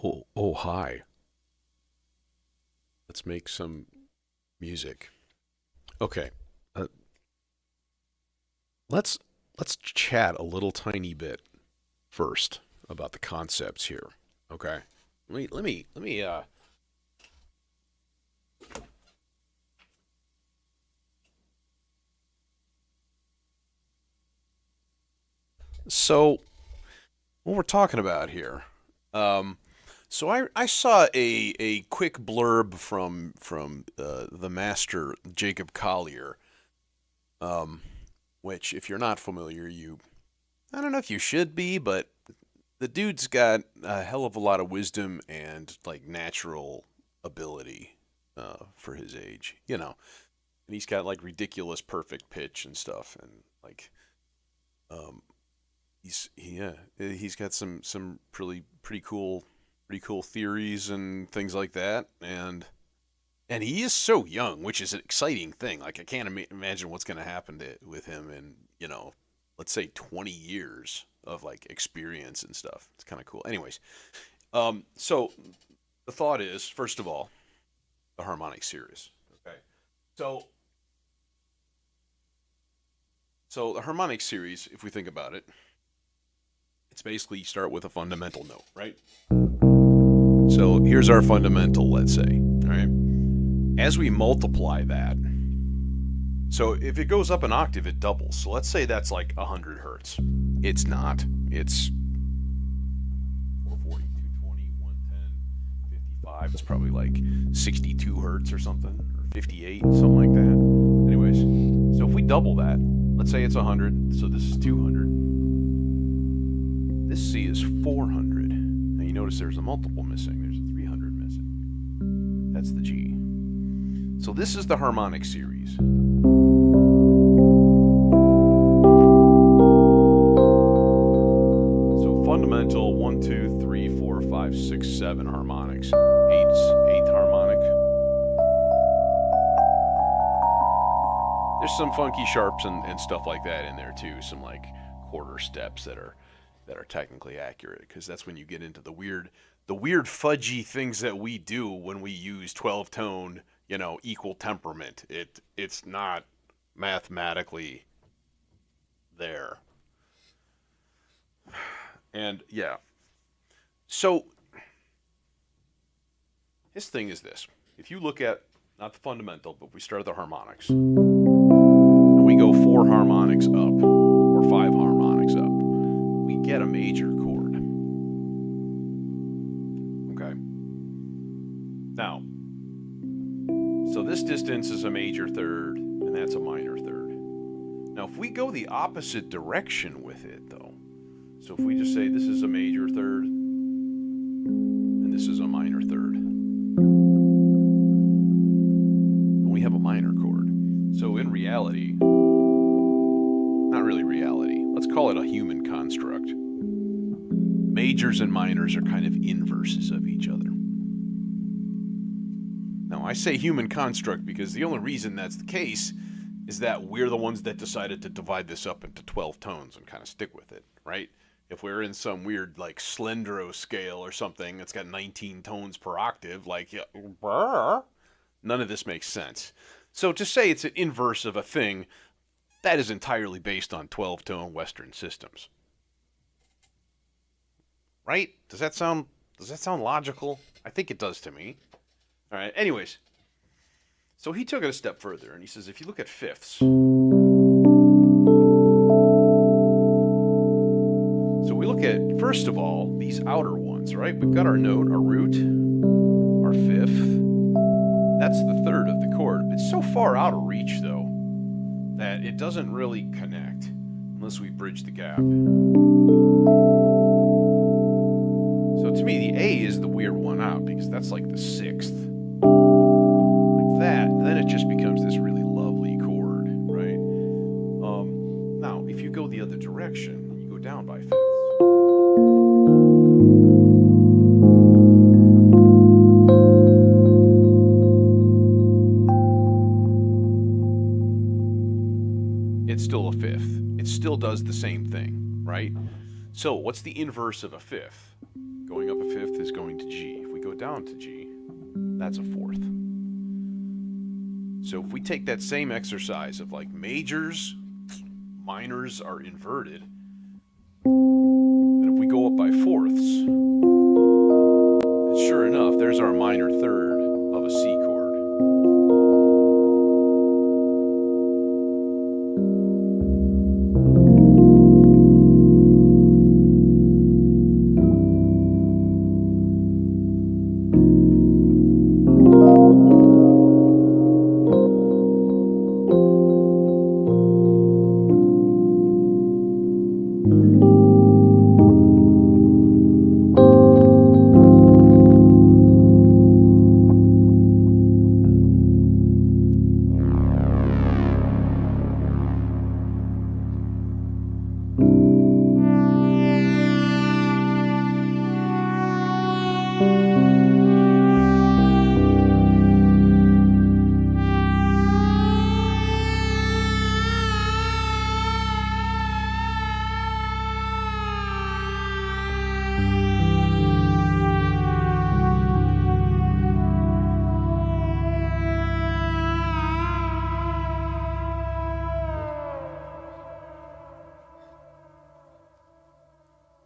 Oh, hi. Let's make some music. Okay. Uh, let's let's chat a little tiny bit first about the concepts here. Okay. Let me. So what we're talking about here. Um, so I saw a quick blurb from the master Jacob Collier, um, which if you're not familiar, you I don't know if you should be, but the dude's got a hell of a lot of wisdom and like natural ability for his age, and he's got like ridiculous perfect pitch and stuff, and like um, he's got some pretty cool theories and things like that, and he is so young, which is an exciting thing. Like I can't imagine what's going to happen with him in let's say 20 years of like experience and stuff. It's kind of cool. Anyways, so the thought is, first of all, the harmonic series. Okay, so so the harmonic series, if we think about it, it's basically you start with a fundamental note, right? So here's our fundamental, let's say. All right. As we multiply that, so if it goes up an octave, it doubles. So let's say that's like 100 hertz. It's not. It's 440, 220, 110, 55. It's probably like 62 hertz or something, or 58, something like that. Anyways, so if we double that, let's say it's 100, so this is 200. This C is 400. Now you notice there's a multiple missing. There's a 300 missing. That's the G. So this is the harmonic series. So fundamental 1, 2, 3, 4, 5, 6, 7 harmonics. Eighth harmonic. There's some funky sharps and stuff like that in there too. Some like quarter steps that are technically accurate, because that's when you get into the weird fudgy things that we do when we use 12 tone, equal temperament. It's not mathematically there. And yeah. So his thing is this. If you look at not the fundamental, but we start at the harmonics and we go 4 harmonics up or 5 harmonics up, we get a major chord. Okay. Now, so this distance is a major third, and that's a minor third. Now, if we go the opposite direction with it, though, so if we just say this is a major third, and this is a minor third, then we have a minor chord. So in reality, not really reality, let's call it a human construct. Majors and minors are kind of inverses of each other. Now, I say human construct because the only reason that's the case is that we're the ones that decided to divide this up into 12 tones and kind of stick with it, right? If we're in some weird, like, Slendro scale or something that's got 19 tones per octave, like, none of this makes sense. So to say it's an inverse of a thing, that is entirely based on 12-tone Western systems. Right? Does that sound logical? I think it does to me. All right. Anyways, so he took it a step further, and he says if you look at fifths, so we look at first of all these outer ones, right? We've got our note, our root, our fifth. That's the third of the chord. It's so far out of reach though that it doesn't really connect unless we bridge the gap. So to me, the A is the weird one out because that's like the sixth. Like that, and then it just becomes this really lovely chord, right? Now, if you go the other direction, you go down by fifths. It's still a fifth. It still does the same thing, right? So what's the inverse of a fifth? Going up a fifth is going to G. If we go down to G, that's a fourth. So if we take that same exercise of like majors, minors are inverted, then if we go up by fourths, sure enough, there's our minor third of a C chord.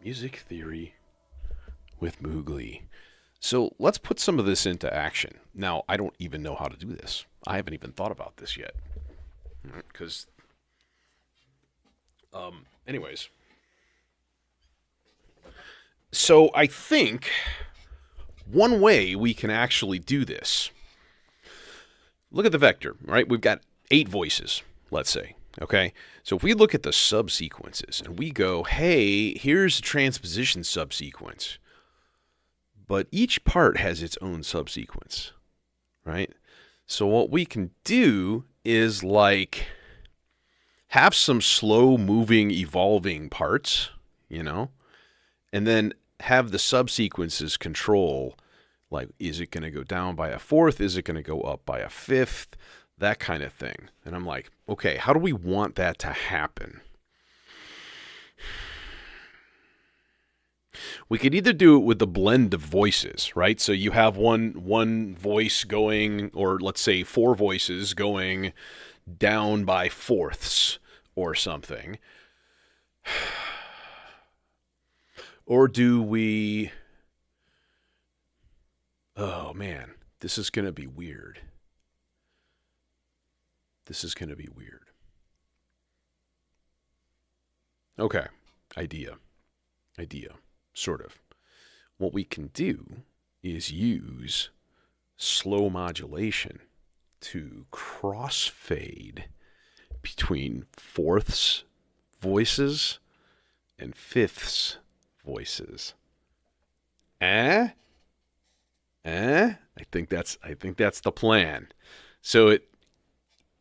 Music theory with Moogly. So let's put some of this into action. Now, I don't even know how to do this. I haven't even thought about this yet. Because, anyways. So I think one way we can actually do this. Look at the vector, right? We've got 8 voices, let's say. Okay, so if we look at the subsequences and we go, hey, here's a transposition subsequence, but each part has its own subsequence, right? So what we can do is like have some slow moving, evolving parts, you know, and then have the subsequences control, like, is it going to go down by a fourth? Is it going to go up by a fifth? That kind of thing. And I'm like, okay, how do we want that to happen? We could either do it with the blend of voices, right? So you have one voice going, or let's say 4 voices going down by fourths or something. Or do we... Oh, man, this is going to be weird. This is going to be weird. Okay, idea, sort of. What we can do is use slow modulation to crossfade between fourths voices and fifths voices. I think that's the plan. So it,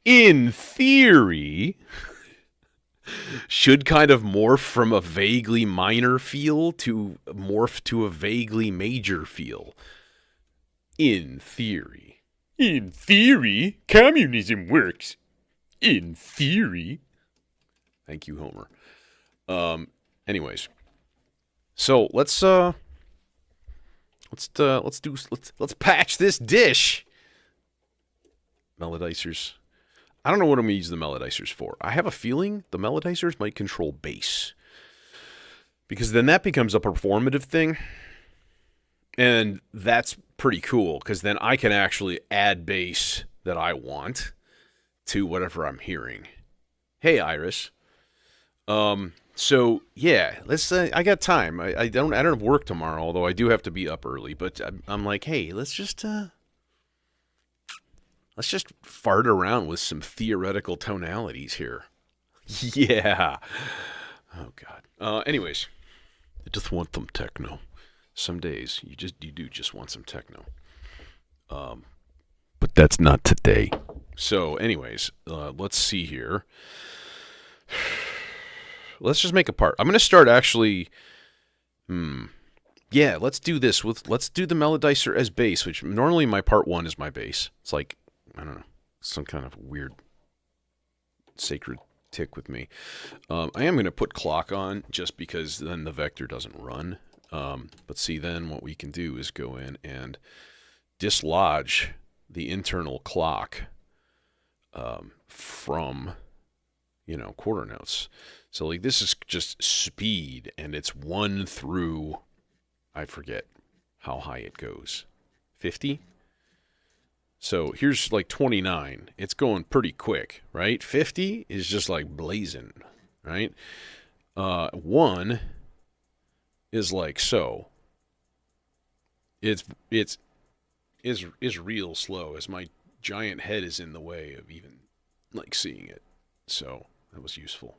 in theory, should kind of morph from a vaguely minor feel to morph to a vaguely major feel. In theory. In theory, communism works. In theory. Thank you, Homer. Anyways, so let's patch this dish. Melodicers. I don't know what I'm going to use the melodicers for. I have a feeling the melodicers might control bass. Because then that becomes a performative thing. And that's pretty cool, because then I can actually add bass that I want to whatever I'm hearing. Hey, Iris. So yeah, let's. I got time. I don't have work tomorrow, although I do have to be up early. But I'm like, hey, let's just fart around with some theoretical tonalities here. Yeah. Oh God. Anyways, I just want some techno. Some days you do just want some techno. But that's not today. So, anyways, let's see here. Let's just make a part. I'm going to start actually... Yeah, let's do this. Let's do the melodicer as bass, which normally my part 1 is my bass. It's like, I don't know, some kind of weird sacred tick with me. I am going to put clock on just because then the vector doesn't run. But see, then what we can do is go in and dislodge the internal clock from, quarter notes. So like this is just speed, and it's 1 through, I forget how high it goes, 50? So here's like 29. It's going pretty quick, right? 50 is just like blazing, right? 1 is like so. It's real slow, as my giant head is in the way of even like seeing it. So that was useful.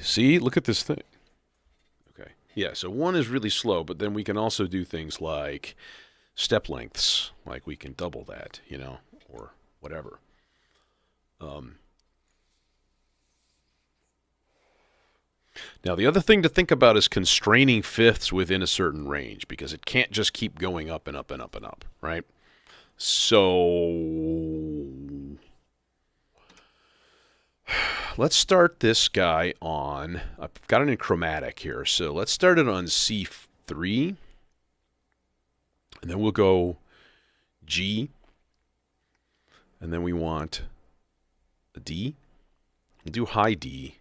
See, look at this thing. Okay. Yeah, so 1 is really slow, but then we can also do things like step lengths, like we can double that, or whatever. Now, the other thing to think about is constraining fifths within a certain range, because it can't just keep going up and up and up and up, right? So let's start this guy on, I've got it in chromatic here, so let's start it on C3, and then we'll go G, and then we want a D. We'll do high D,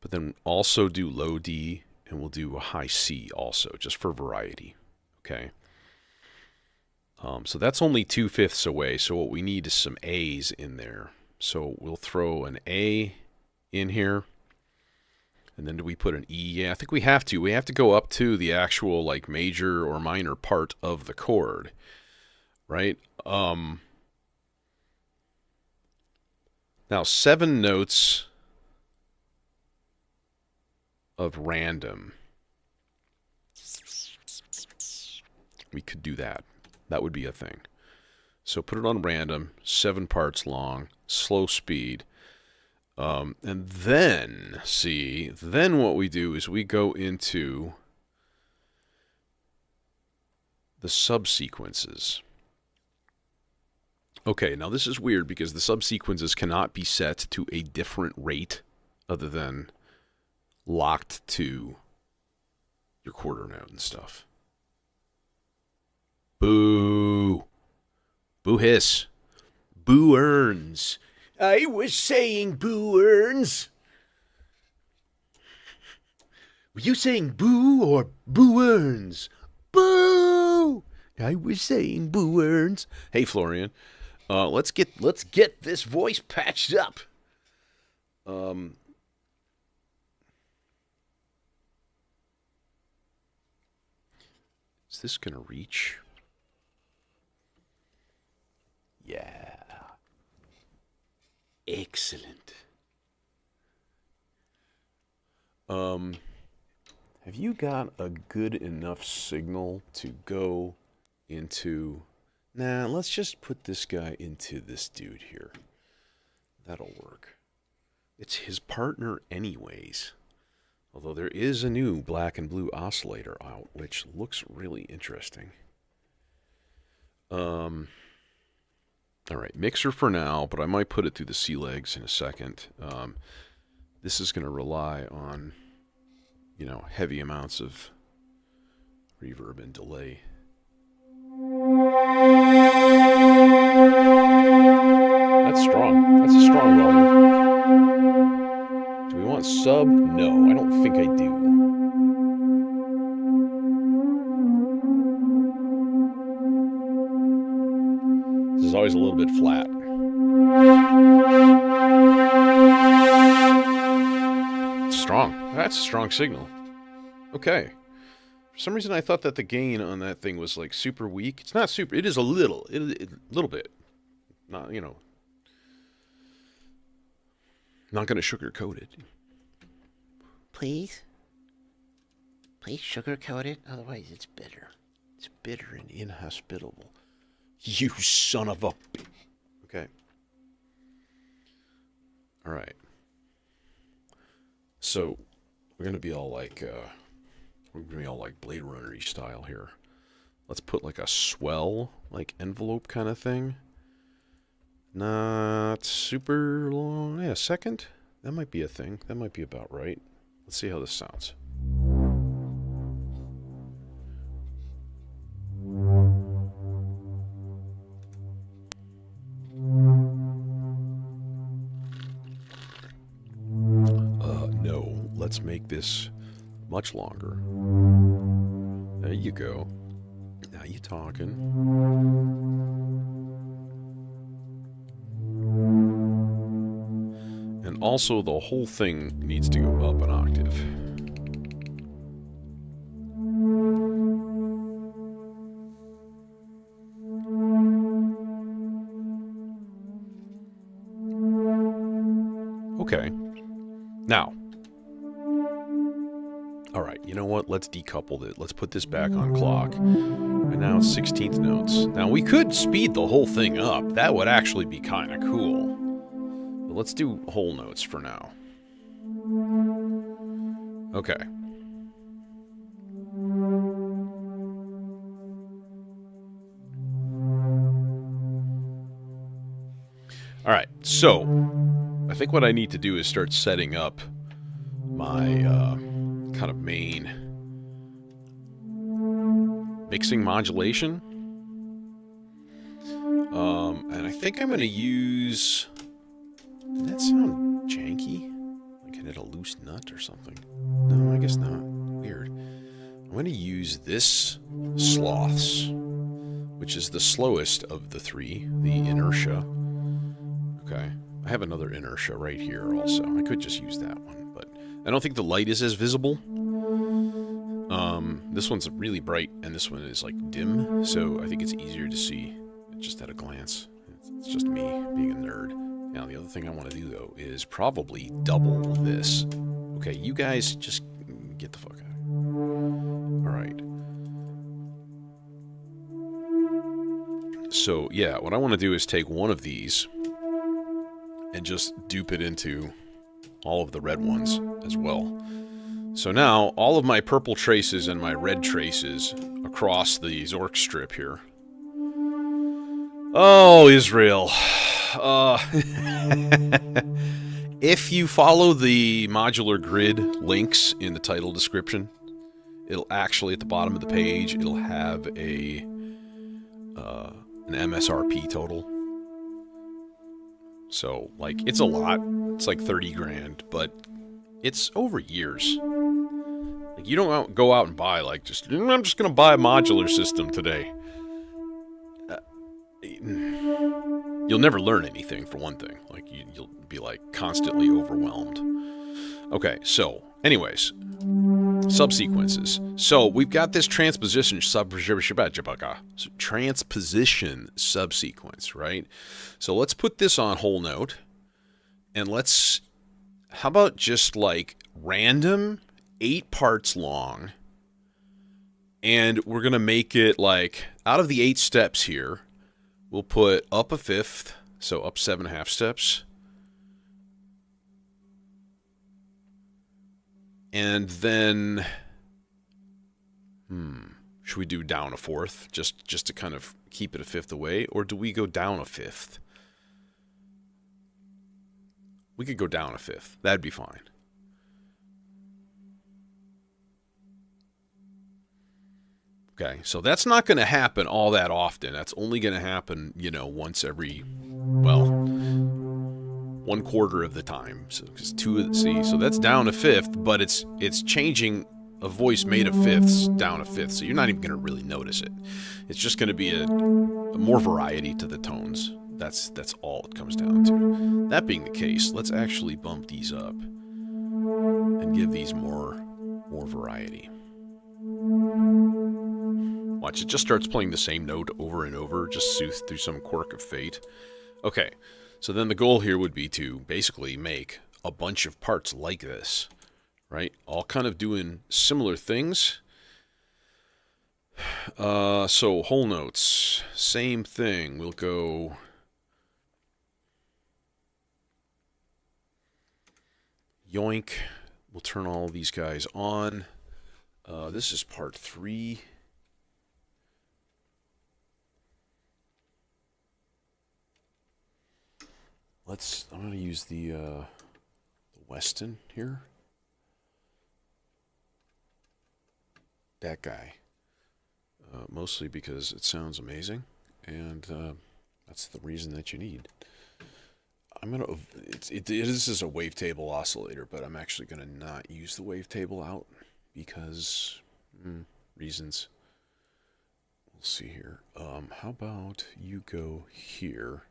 but then also do low D, and we'll do a high C also, just for variety, okay? So that's only 2/5 away, so what we need is some A's in there. So we'll throw an A in here, and then do we put an E? Yeah, I think we have to. We have to go up to the actual like major or minor part of the chord, right? Now 7 notes of random. We could do that. That would be a thing. So put it on random, 7 parts long, slow speed. And then, then what we do is we go into the subsequences. Okay, now this is weird because the subsequences cannot be set to a different rate other than locked to your quarter note and stuff. Boo. Boo hiss. Boo earns. I was saying boo earns. Were you saying boo or boo earns? Boo! I was saying boo earns. Hey Florian, let's get this voice patched up. Is this gonna reach? Yeah. Excellent. Have you got a good enough signal to go into... Nah, let's just put this guy into this dude here. That'll work. It's his partner anyways. Although there is a new black and blue oscillator out, which looks really interesting. All right, mixer for now, but I might put it through the C legs in a second. This is going to rely on, heavy amounts of reverb and delay. That's strong. That's a strong volume. Do we want sub? No, I don't think I do. This is always a little bit flat. It's strong. That's a strong signal. Okay. For some reason I thought that the gain on that thing was like super weak. It's not super. It is a little. A little bit. Not, not going to sugarcoat it. Please? Please sugarcoat it, otherwise it's bitter. It's bitter and inhospitable. You son of a... Okay. All right. So, we're going to be all like... we're going to be all like Blade Runner-y style here. Let's put like a swell, like envelope kind of thing. Not super long. Yeah, second. That might be a thing. That might be about right. Let's see how this sounds. No. Let's make this much longer. There you go. Now you talking. And also the whole thing needs to go up an octave. Okay. Now. Alright, you know what? Let's decouple it. Let's put this back on clock. Right now it's 16th notes. Now we could speed the whole thing up. That would actually be kind of cool. But let's do whole notes for now. Okay. Alright, so I think what I need to do is start setting up my kind of main mixing modulation. And I think I'm going to use... Did that sound janky? Like I hit a loose nut or something? No, I guess not. Weird. I'm going to use this Sloths, which is the slowest of the three, the Inertia. Okay. I have another Inertia right here also. I could just use that one, but I don't think the light is as visible. This one's really bright, and this one is, like, dim, so I think it's easier to see just at a glance. It's just me being a nerd. Now, the other thing I want to do, though, is probably double this. Okay, you guys just get the fuck out of here. Alright. So, yeah, what I want to do is take one of these and just dupe it into all of the red ones as well. So now, all of my purple traces and my red traces across the Zork strip here. Oh, Israel. If you follow the modular grid links in the title description, it'll actually, at the bottom of the page, it'll have an MSRP total. So, like, it's a lot. It's like 30 grand, but it's over years. Like, you don't go out and buy, like, I'm just going to buy a modular system today. You'll never learn anything, for one thing. Like, you'll be, like, constantly overwhelmed. Okay, so, anyways. Subsequences. So, we've got this transposition subsequence, right? So, let's put this on whole note. And let's... How about just, like, random 8 parts long, and we're going to make it, like, out of the 8 steps here, we'll put up a fifth, so up 7.5 steps, and then, should we do down a fourth, just to kind of keep it a fifth away, or do we go down a fifth? We could go down a fifth. That'd be fine. Okay, so that's not going to happen all that often. That's only going to happen, you know, once every, well, 1/4 of the time. So, because so that's down a fifth, but it's changing a voice made of fifths down a fifth. So you're not even going to really notice it. It's just going to be a more variety to the tones. That's all it comes down to. That being the case, let's actually bump these up and give these more variety. Watch, it just starts playing the same note over and over, just soothed through some quirk of fate. Okay, so then the goal here would be to basically make a bunch of parts like this, right? All kind of doing similar things. So whole notes, same thing. We'll go... Yoink. We'll turn all these guys on. This is part 3. I'm going to use the Weston here. That guy. Mostly because it sounds amazing, and that's the reason that you need. I'm gonna. This is a wavetable oscillator, but I'm actually gonna not use the wavetable out because reasons. We'll see here. How about you go here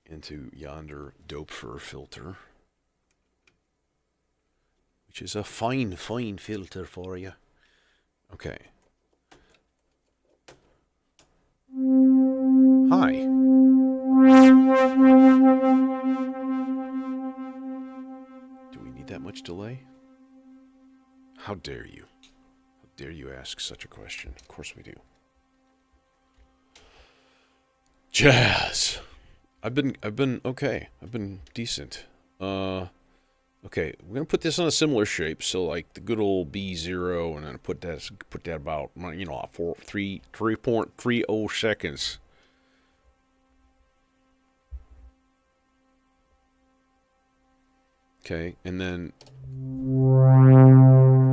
into yonder dope fur filter, which is a fine filter for you. Okay. Hi. Do we need that much delay? How dare you? How dare you ask such a question? Of course we do. Jazz. I've been okay. I've been decent. Okay, we're gonna put this on a similar shape, so like the good old B0, and then put that about 3.30 seconds. Okay, and then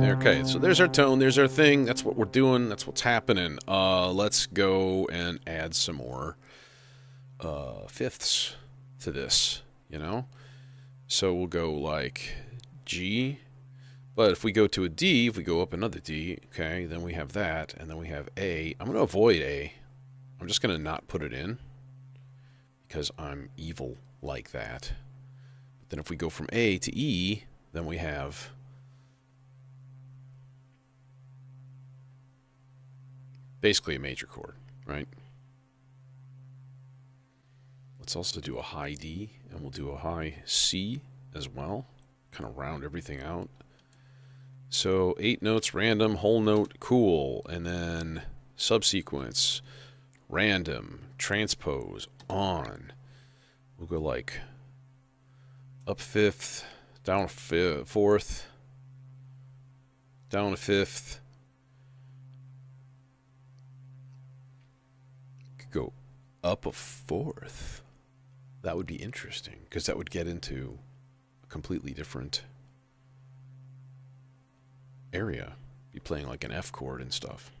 okay, so there's our tone, there's our thing. That's what we're doing. That's what's happening. Let's go and add some more fifths to this. You know. So we'll go like G, but if we go to a D, if we go up another D, okay, then we have that, and then we have A. I'm going to avoid A. I'm just going to not put it in because I'm evil like that. But then if we go from A to E, then we have basically a major chord, right? Let's also do a high D, and we'll do a high C as well. Kind of round everything out. So 8 notes, random, whole note, cool. And then subsequence, random, transpose, on. We'll go like up fifth, down fourth, down a fifth. Could go up a fourth. That would be interesting, because that would get into a completely different area. Be playing like an F chord and stuff.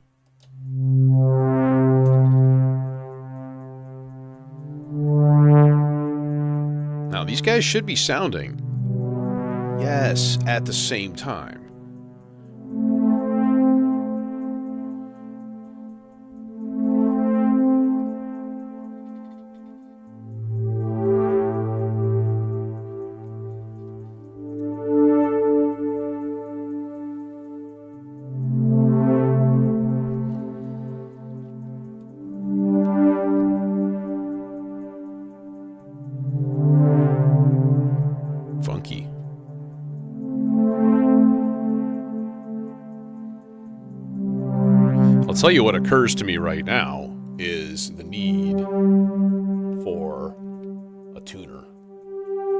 Now, these guys should be sounding, yes, at the same time. I'll tell you what occurs to me right now is the need for a tuner.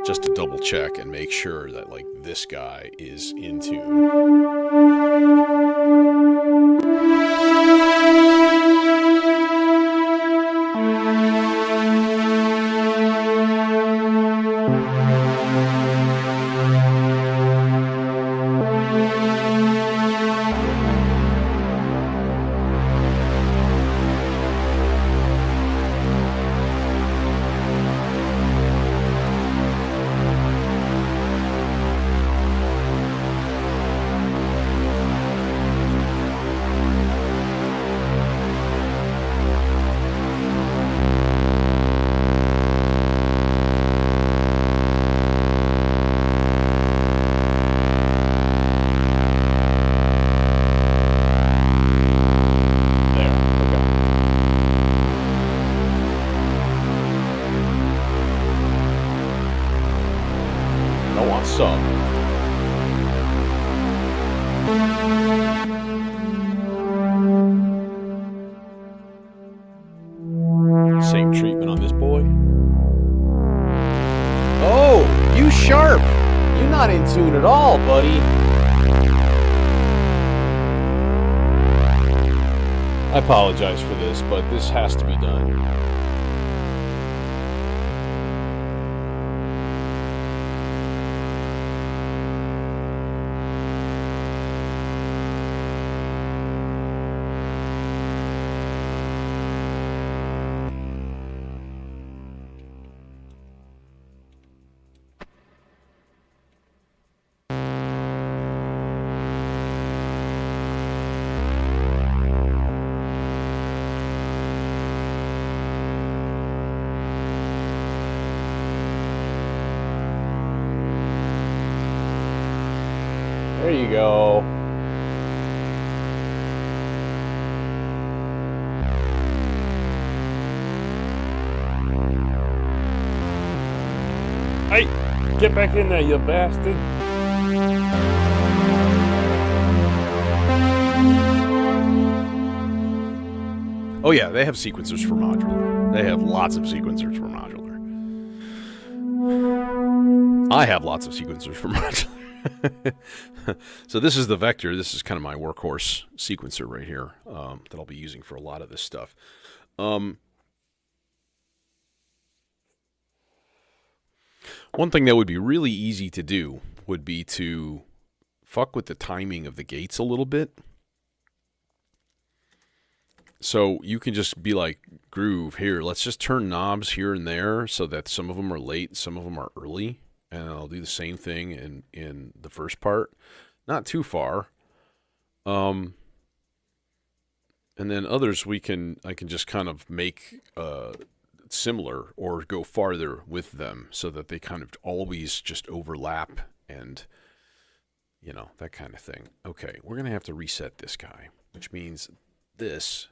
Just to double check and make sure that like this guy is in tune. Same treatment on this boy. Oh, you sharp! You're not in tune at all, buddy. I apologize for this, but this has to be done. There you go. Hey, get back in there, you bastard. Oh yeah, they have sequencers for modular. They have lots of sequencers for modular. I have lots of sequencers for modular. So this is the vector. This is kind of my workhorse sequencer right here that I'll be using for a lot of this stuff. One thing that would be really easy to do would be to fuck with the timing of the gates a little bit. So you can just be like, groove, here, let's just turn knobs here and there so that some of them are late, some of them are early. And I'll do the same thing in the first part. Not too far. And then others I can just kind of make similar or go farther with them so that they kind of always just overlap and, you know, that kind of thing. Okay, we're going to have to reset this guy, which means this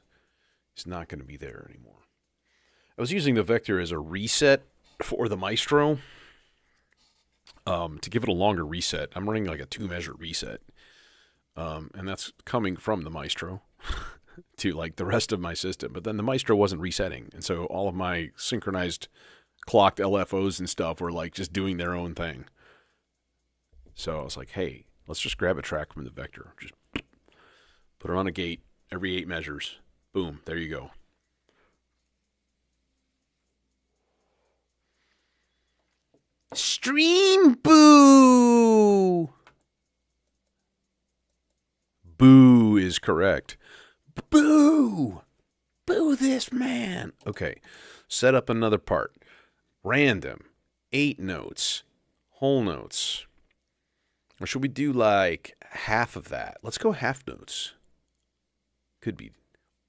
is not going to be there anymore. I was using the vector as a reset for the Maestro to give it a longer reset. I'm running like a 2-measure reset, and that's coming from the Maestro to like the rest of my system. But then the Maestro wasn't resetting, and so all of my synchronized clocked LFOs and stuff were like just doing their own thing. So I was like, hey, let's just grab a track from the vector, just put it on a gate every 8 measures. Boom, there you go. Stream boo! Boo is correct. Boo! Boo this man! Okay, set up another part. Random. 8 notes. Whole notes. Or should we do like half of that? Let's go half notes. Could be.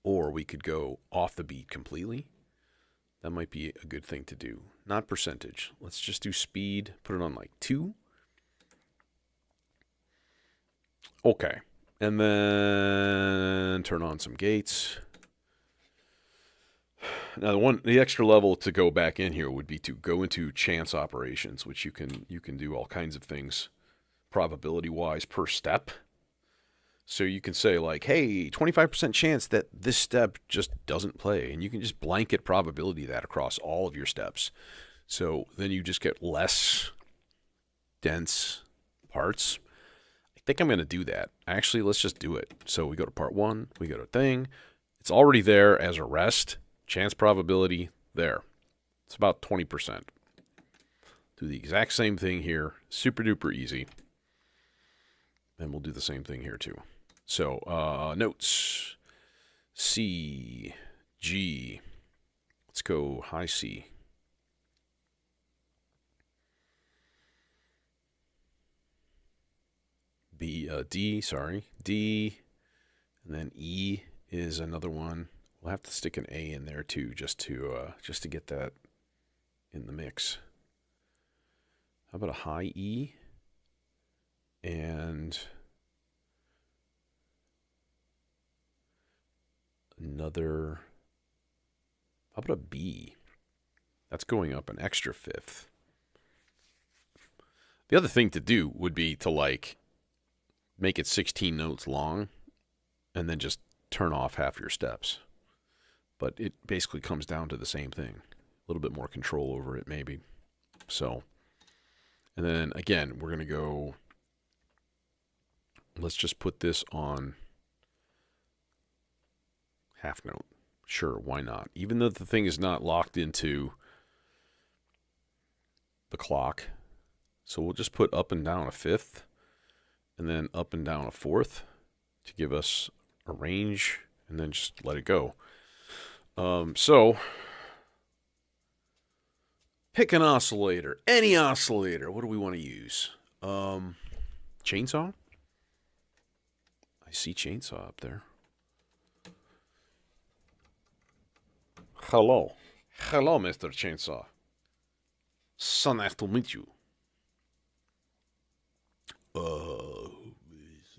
Or we could go off the beat completely. That might be a good thing to do. Not percentage. Let's just do speed. Put it on like 2. Okay. And then turn on some gates. Now the extra level to go back in here would be to go into chance operations, which you can do all kinds of things probability wise per step. So you can say like, hey, 25% chance that this step just doesn't play. And you can just blanket probability that across all of your steps. So then you just get less dense parts. I think I'm going to do that. Actually, let's just do it. So we go to part 1. We go to thing. It's already there as a rest. Chance probability there. It's about 20%. Do the exact same thing here. Super duper easy. And we'll do the same thing here too. So, notes, C, G, let's go high C. D, and then E is another one. We'll have to stick an A in there too, just to get that in the mix. How about a high E? And another, how about a B? That's going up an extra 5th. The other thing to do would be to like make it 16 notes long and then just turn off half your steps. But it basically comes down to the same thing. A little bit more control over it maybe. So, and then again, we're going to go, let's just put this on half note. Sure, why not? Even though the thing is not locked into the clock. So we'll just put up and down a 5th and then up and down a 4th to give us a range and then just let it go. So pick an oscillator, any oscillator. What do we want to use? Chainsaw? I see chainsaw up there. Hello. Hello, Mr. Chainsaw. So nice to meet you.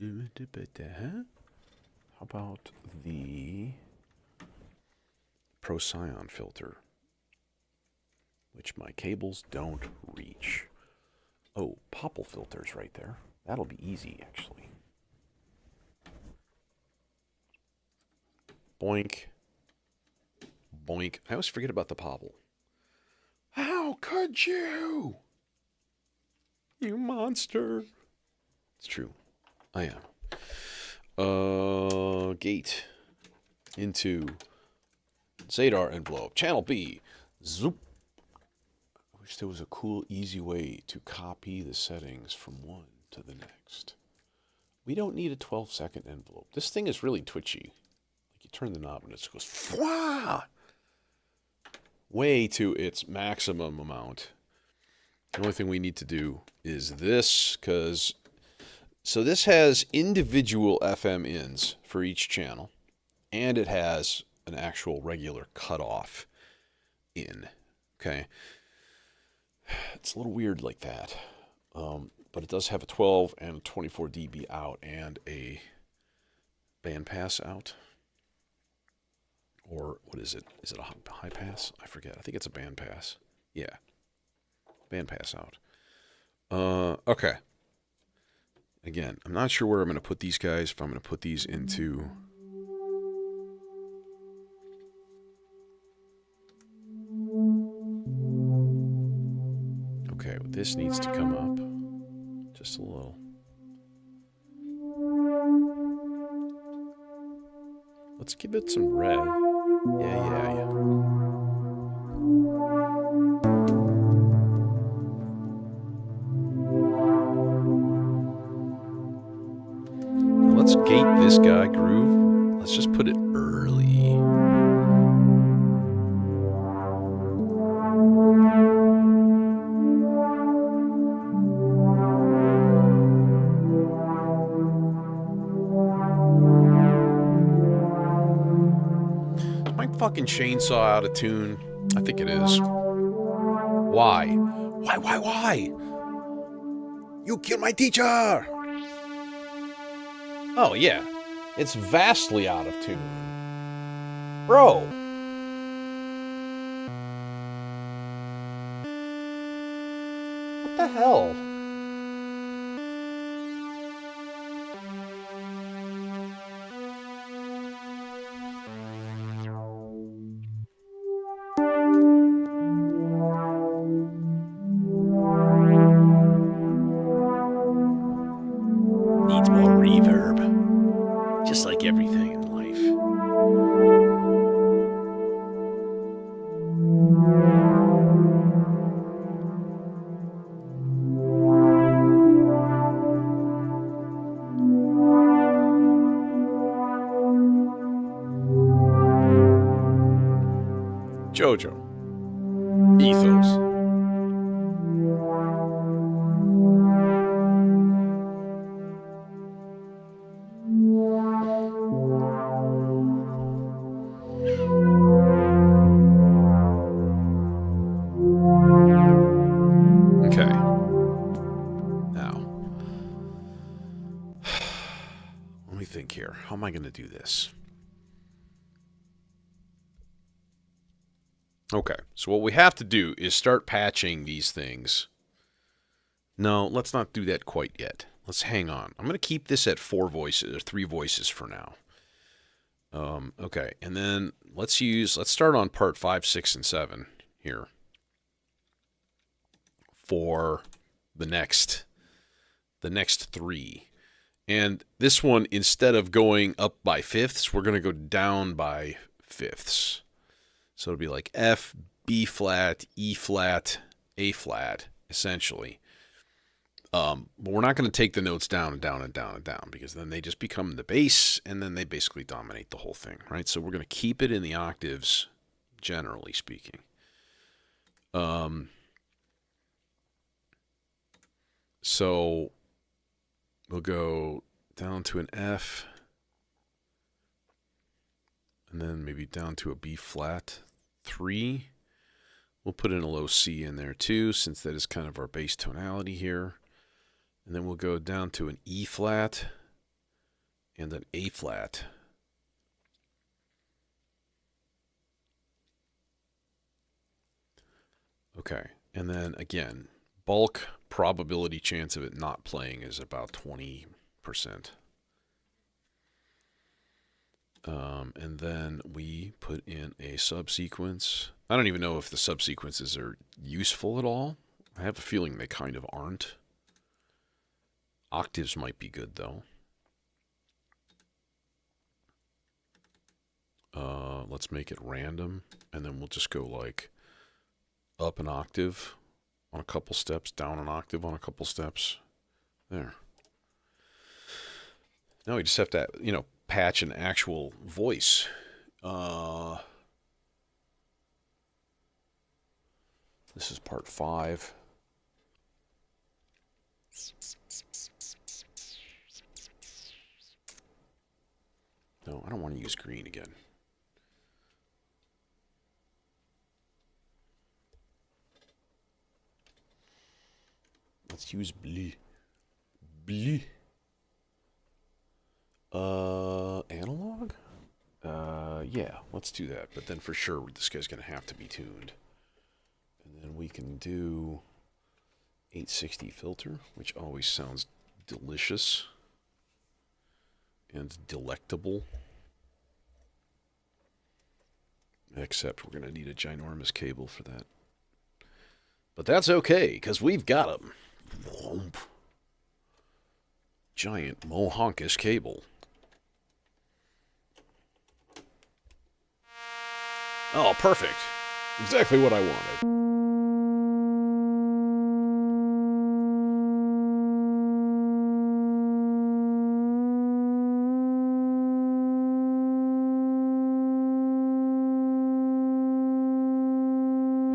How about the Procyon filter, which my cables don't reach? Oh, Popple filter's right there. That'll be easy, actually. Boink. Boink. I always forget about the Popple. How could you? You monster. It's true. I am. Gate. Into Zadar envelope. Channel B. Zoop. I wish there was a cool, easy way to copy the settings from one to the next. We don't need a 12-second envelope. This thing is really twitchy. Like you turn the knob and it just goes fwah! Way to its maximum amount. The only thing we need to do is this, because so this has individual FM ins for each channel, and it has an actual regular cutoff in. Okay, it's a little weird like that, but it does have a 12 and a 24 dB out and a bandpass out. Or what is it? Is it a high pass? I forget. I think it's a bandpass. Yeah. Bandpass out. Okay. Again, I'm not sure where I'm going to put these guys. If I'm going to put these into... Okay, this needs to come up just a little. Let's give it some red. Yeah. Let's gate this guy, groove. Let's just put it early. Is my fucking chainsaw out of tune? I think it is. Why? Why? You killed my teacher! Oh, yeah. It's vastly out of tune. Bro! What the hell? Needs more reverb. Just like everything in life. Jojo. Ethos. Here. How am I going to do this? Okay, so what we have to do is start patching these things. No, let's not do that quite yet. Let's hang on. I'm going to keep this at 4 voices, or 3 voices for now. Okay, and then let's start on part 5, 6, and 7 here for the next 3. And this one, instead of going up by fifths, we're going to go down by fifths. So it'll be like F, B flat, E flat, A flat, essentially. But we're not going to take the notes down and down and down and down, because then they just become the bass, and then they basically dominate the whole thing, right? So we're going to keep it in the octaves, generally speaking. So we'll go down to an F, and then maybe down to a B flat 3. We'll put in a low C in there too, since that is kind of our bass tonality here. And then we'll go down to an E flat and then A flat. Okay, and then again, bulk probability chance of it not playing is about 20%. And then we put in a subsequence. I don't even know if the subsequences are useful at all. I have a feeling they kind of aren't. Octaves might be good, though. Let's make it random, and then we'll just go like up an octave on a couple steps, down an octave on a couple steps. There. Now we just have to, patch an actual voice. This is part 5. No, I don't want to use green again. Let's use blue. Blue. Analog? Yeah, let's do that. But then for sure, this guy's going to have to be tuned. And then we can do 860 filter, which always sounds delicious and delectable. Except we're going to need a ginormous cable for that. But that's okay, because we've got them. Whoomp. Giant mohonkish cable. Oh, perfect. Exactly what I wanted.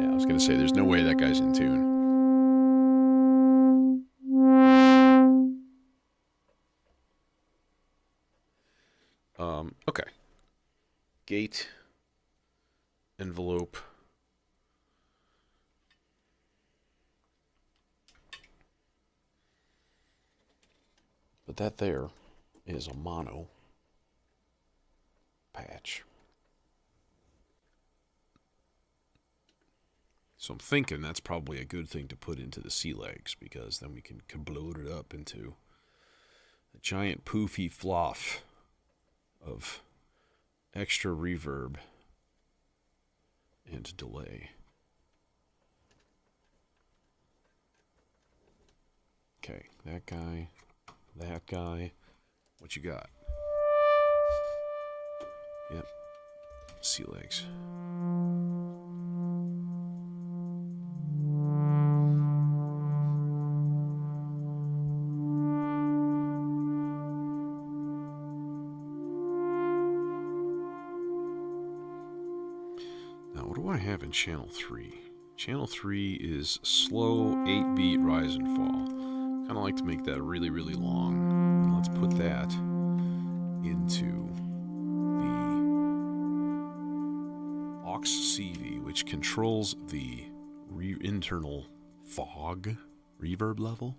Yeah, I was going to say, there's no way that guy's in tune. Okay. Gate. Envelope. But that there is a mono patch. So I'm thinking that's probably a good thing to put into the sea legs, because then we can bloat it up into a giant poofy fluff of extra reverb and delay. Okay, that guy, that guy. What you got? Yep, sea legs. Now, what do I have in channel 3? Channel 3 is slow 8-beat rise and fall. Kind of like to make that really, really long. And let's put that into the aux CV, which controls the internal fog reverb level.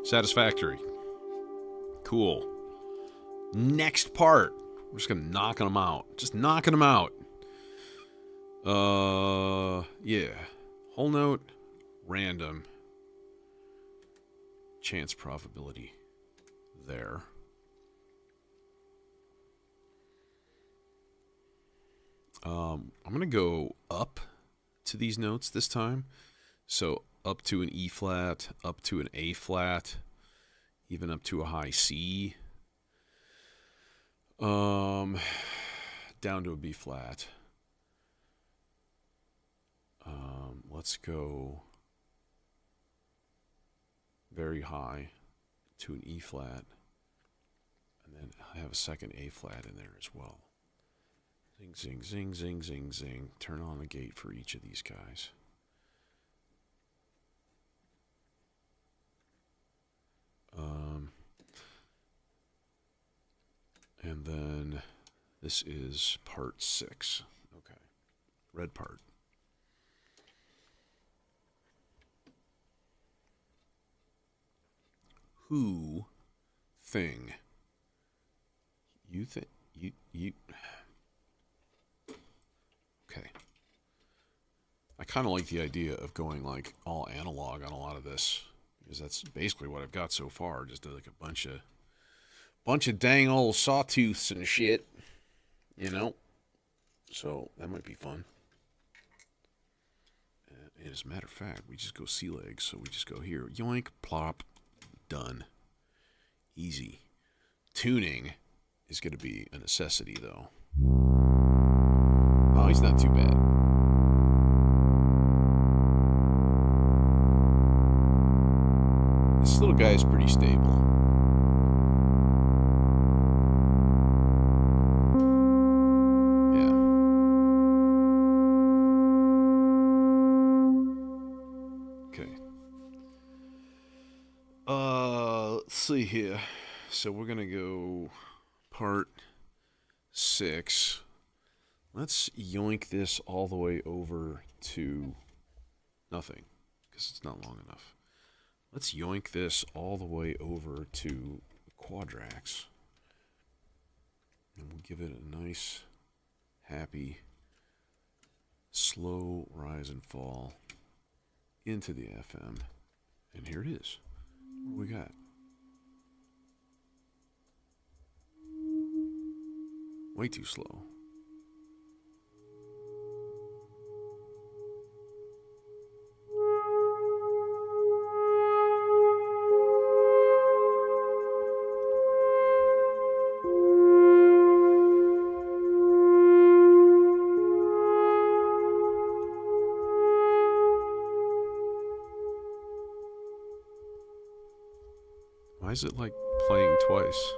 Satisfactory. Cool. Next part. We're just gonna knock them out. Just knocking them out. Yeah. Whole note, random. Chance probability. There. I'm gonna go up to these notes this time. So up to an E flat, up to an A flat, even up to a high C, down to a B flat. let's go very high to an E flat, and then I have a second A flat in there as well. Zing, zing, zing, zing, zing, zing. Turn on the gate for each of these guys. And then this is part 6. Okay. Red part. Who thing? You think you Okay. I kind of like the idea of going like all analog on a lot of this, because that's basically what I've got so far, just like a bunch of dang old sawtooths and shit, you know? So that might be fun. And as a matter of fact, we just go sea legs, so we just go here, yoink, plop, done. Easy. Tuning is going to be a necessity, though. Oh, he's not too bad. This little guy is pretty stable. Let's see here. So we're gonna go part 6. Let's yoink this all the way over to nothing, because it's not long enough. Let's yoink this all the way over to quadrax. And we'll give it a nice, happy, slow rise and fall into the FM. And here it is. What do we got? Way too slow. Why is it like playing twice?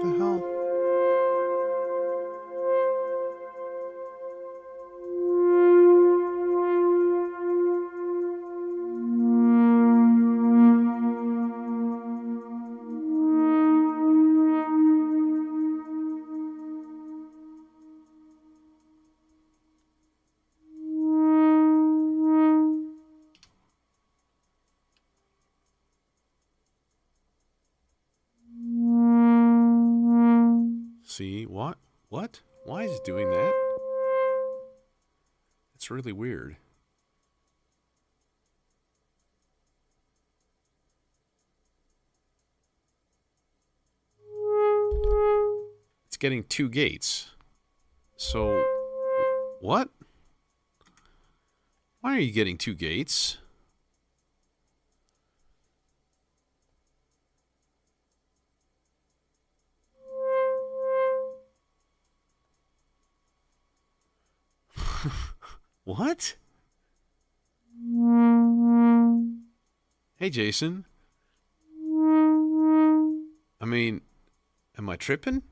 The hell? See, what? What? Why is it doing that? It's really weird. It's getting 2 gates. So, what? Why are you getting 2 gates? What? Hey, Jason. I mean, am I tripping?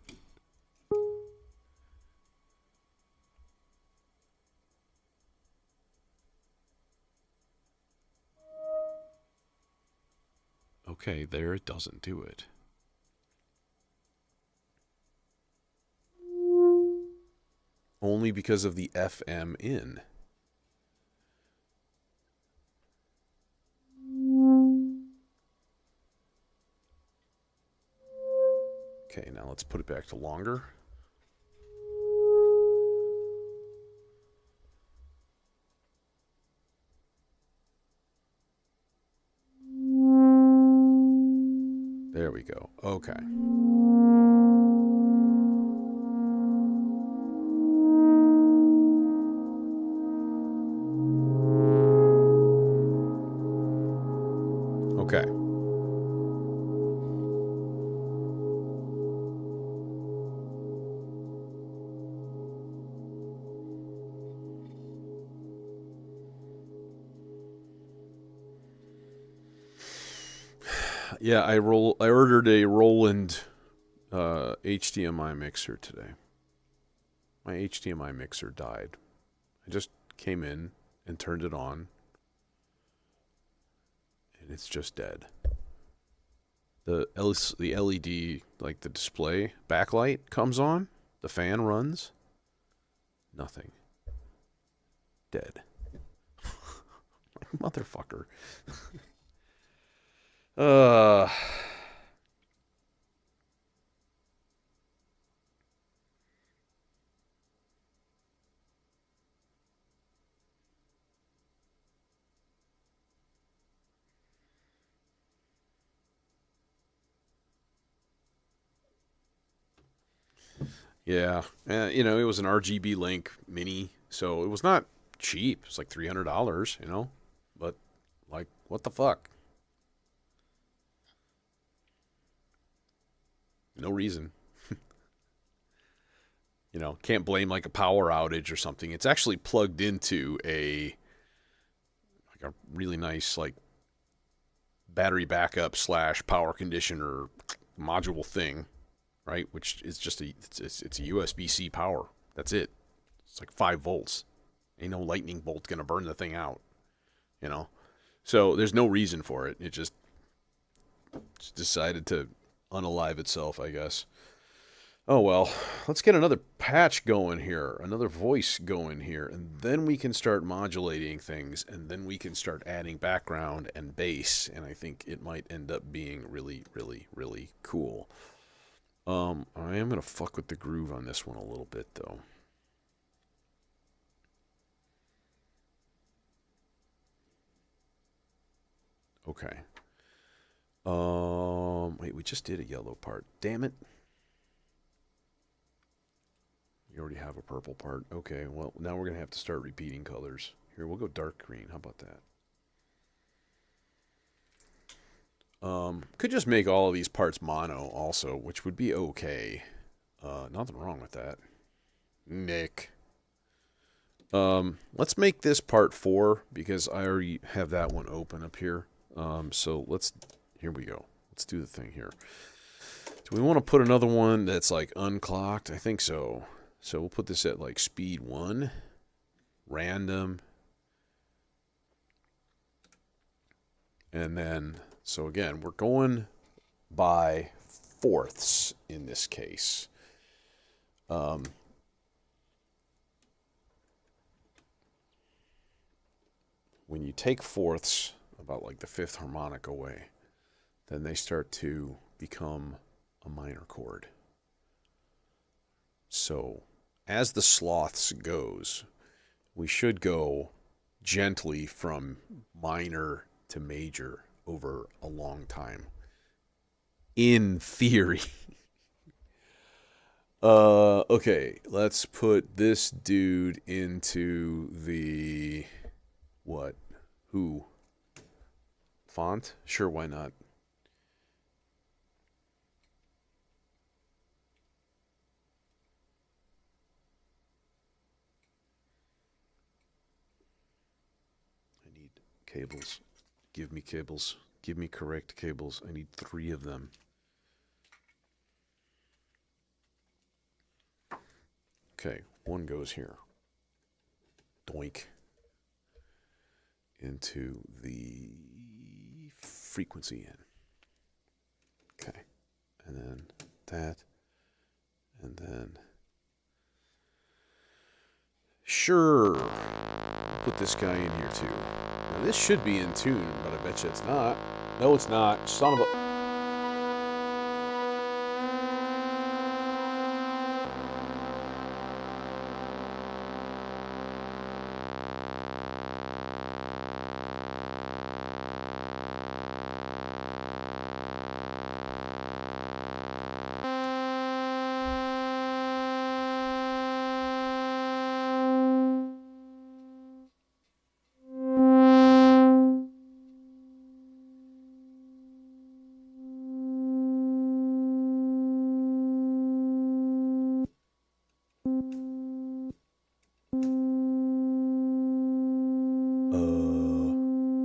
Okay, there it doesn't do it. Only because of the FM in. Okay, now let's put it back to longer. Okay. Okay. Yeah, I ordered a Roland HDMI mixer today. My HDMI mixer died. I just came in and turned it on, and it's just dead. The LED, like the display backlight, comes on. The fan runs. Nothing. Dead. Motherfucker. Uh. Yeah, it was an RGB Link Mini, so it was not cheap. It was like $300, But like, what the fuck? No reason. Can't blame like a power outage or something. It's actually plugged into a really nice like battery backup / power conditioner module thing, right? Which is just it's a USB-C power. That's it. It's like 5 volts. Ain't no lightning bolt gonna burn the thing out, you know. So there's no reason for it. It just decided to unalive itself, I guess. Oh well, let's get another patch going here, another voice going here, and then we can start modulating things, and then we can start adding background and bass, and I think it might end up being really, really, really cool. I am gonna fuck with the groove on this one a little bit though. Okay. Wait, we just did a yellow part. Damn it. You already have a purple part. Okay, well, now we're going to have to start repeating colors. Here, we'll go dark green. How about that? Could just make all of these parts mono also, which would be okay. Nothing wrong with that. Nick. Let's make this part 4 because I already have that one open up here. So here we go. Let's do the thing here. Do we want to put another one that's like unclocked? I think so. So we'll put this at like speed 1, random, and then, so again, we're going by fourths in this case. When you take fourths, about like the 5th harmonic away, then they start to become a minor chord. So, as the sloths goes, we should go gently from minor to major over a long time. In theory. Okay, let's put this dude into the what? Who? Font? Sure, why not? Cables. Give me cables. Give me correct cables. I need 3 of them. Okay, one goes here. Doink. Into the frequency in. Okay. And then that. And then. Sure. Put this guy in here too. Now this should be in tune, but I bet you it's not. No, it's not. Son of a...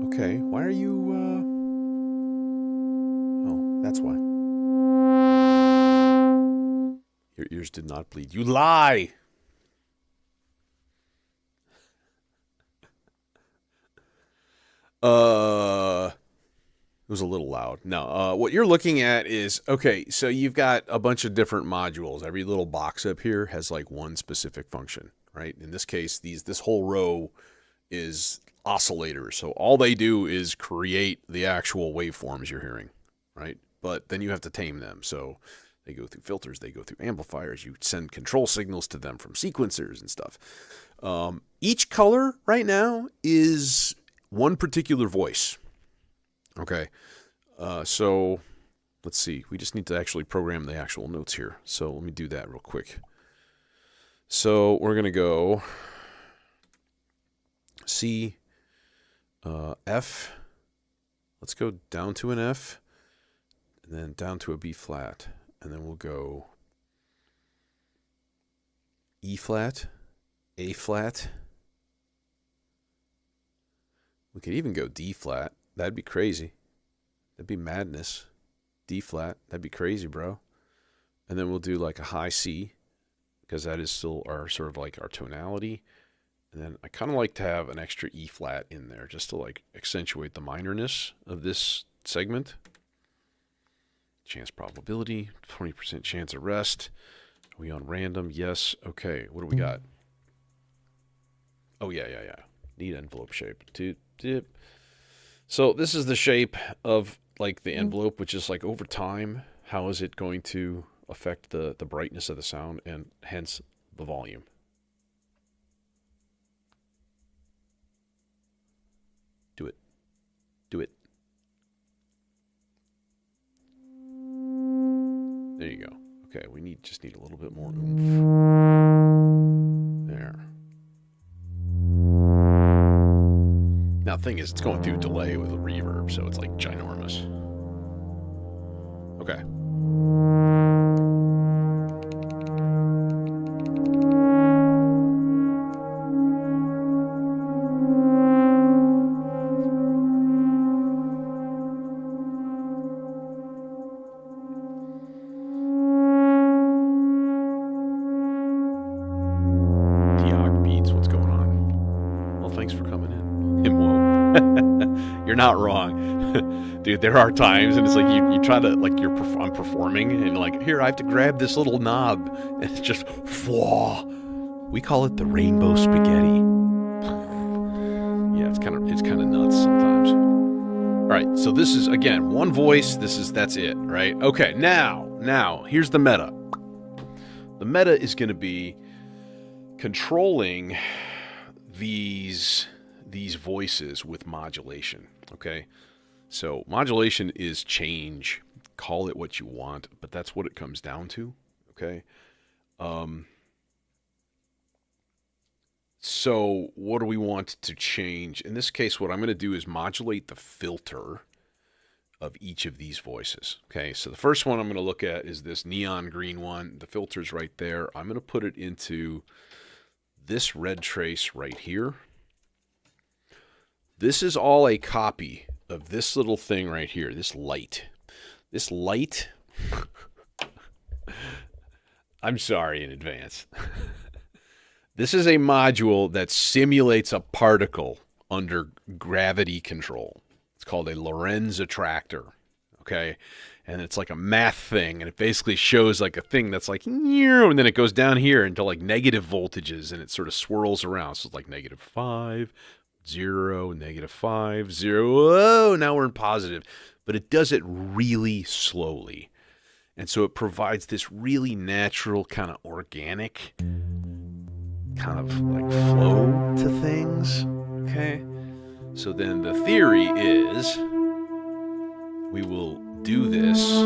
Okay. Why are you, Oh, that's why. Your ears did not bleed. You lie! It was a little loud. No, what you're looking at is, okay, so you've got a bunch of different modules. Every little box up here has like one specific function, right? In this case, this whole row is oscillators. So all they do is create the actual waveforms you're hearing, right? But then you have to tame them. So they go through filters, they go through amplifiers, you send control signals to them from sequencers and stuff. Each color right now is one particular voice. Okay, so let's see. We just need to actually program the actual notes here. So let me do that real quick. So we're going to go C, F. Let's go down to an F, and then down to a B flat. And then we'll go E flat, A flat. We could even go D flat. That'd be crazy. That'd be madness. D flat. That'd be crazy, bro. And then we'll do like a high C, because that is still our sort of like our tonality. And then I kind of like to have an extra E flat in there just to like accentuate the minorness of this segment. Chance probability, 20% chance of rest. Are we on random? Yes. Okay. What do we got? Oh, yeah. Need envelope shape. Dip. So this is the shape of like the envelope, which is like over time, how is it going to affect the brightness of the sound and hence the volume. Do it. There you go. Okay, we just need a little bit more oomph. There. Now, the thing is, it's going through delay with a reverb, so it's like ginormous. Okay. You're not wrong. Dude, there are times, and it's like you try to, like, I'm performing, and like, here, I have to grab this little knob, and it's just, whoa. We call it the rainbow spaghetti. Yeah, it's kind of nuts sometimes. All right, so this is, again, one voice. That's it, right? Okay, now, here's the meta. The meta is going to be controlling these voices with modulation, okay? So modulation is change. Call it what you want, but that's what it comes down to, okay? So what do we want to change? In this case, what I'm going to do is modulate the filter of each of these voices, okay? So the first one I'm going to look at is this neon green one. The filter's right there. I'm going to put it into this red trace right here. This is all a copy of this little thing right here, this light. This light, I'm sorry in advance. This is a module that simulates a particle under gravity control. It's called a Lorentz attractor, okay? And it's like a math thing, and it basically shows like a thing that's like, and then it goes down here into like negative voltages, and it sort of swirls around. So it's like -5, 0, -5, 0. Whoa, now we're in positive. But it does it really slowly. And so it provides this really natural, kind of organic, kind of like flow to things. Okay? So then the theory is we will do this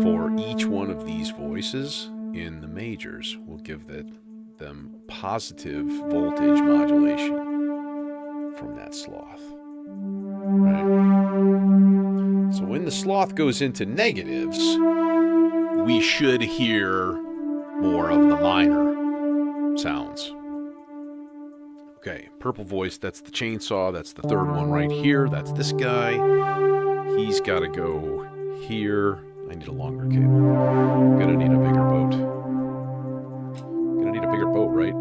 for each one of these voices in the majors. We'll give them positive voltage modulation from that sloth. Right? So when the sloth goes into negatives, we should hear more of the minor. sounds. Okay, purple voice, that's the chainsaw. That's the third one right here. That's this guy. He's got to go here. I need a longer cable. Gonna need a bigger boat. Gonna need a bigger boat, right?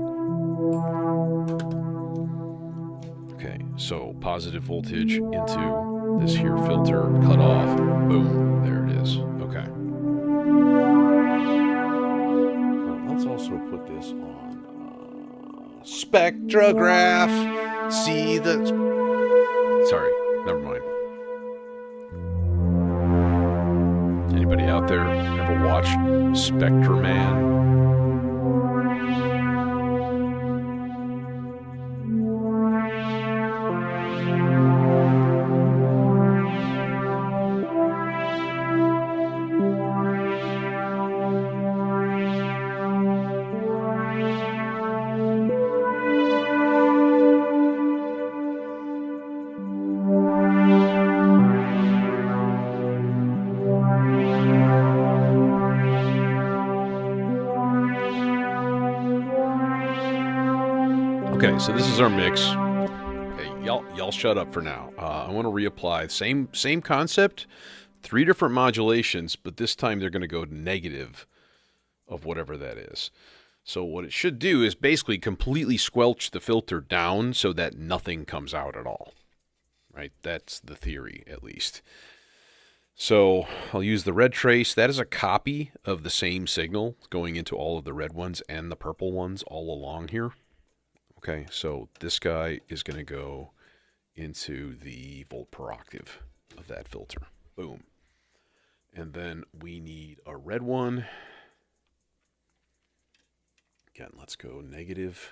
Okay, so positive voltage into this here filter, cut off, boom, there it is. Okay. Let's also put this on spectrograph. See the... Sorry, never mind. Anybody out there ever watched Spectreman? Okay, so this is our mix. Okay, y'all shut up for now. I want to reapply. Same concept, 3 different modulations, but this time they're going to go negative of whatever that is. So what it should do is basically completely squelch the filter down so that nothing comes out at all. Right? That's the theory, at least. So I'll use the red trace. That is a copy of the same signal going into all of the red ones and the purple ones all along here. Okay, so this guy is going to go into the volt per octave of that filter. Boom. And then we need a red one. Again, let's go negative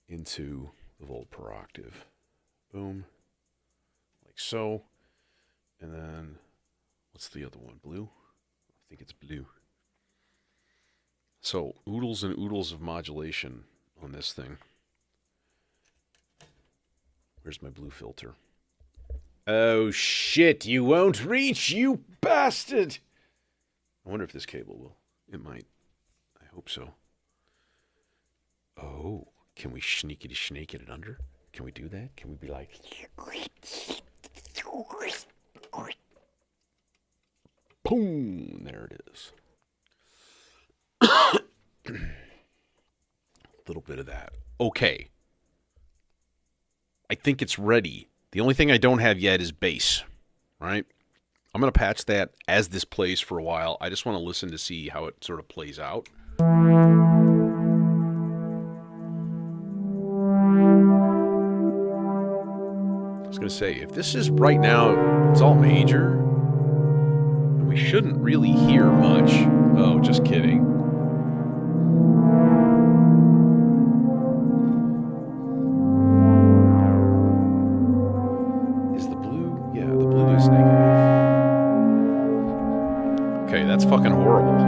into the volt per octave. Boom. Like so. And then, what's the other one? Blue? I think it's blue. So, oodles and oodles of modulation on this thing. Where's my blue filter? Oh, shit, you won't reach, you bastard! I wonder if this cable will. It might. I hope so. Oh, can we sneakity snake it under? Can we do that? Can we be like... Boom! There it is. A little bit of that. Okay. I think it's ready. The only thing I don't have yet is bass. Right? I'm going to patch that as this plays for a while. I just want to listen to see how it sort of plays out. I was going to say, if this is right now, it's all major, we shouldn't really hear much. Oh, just kidding. That's fucking horrible.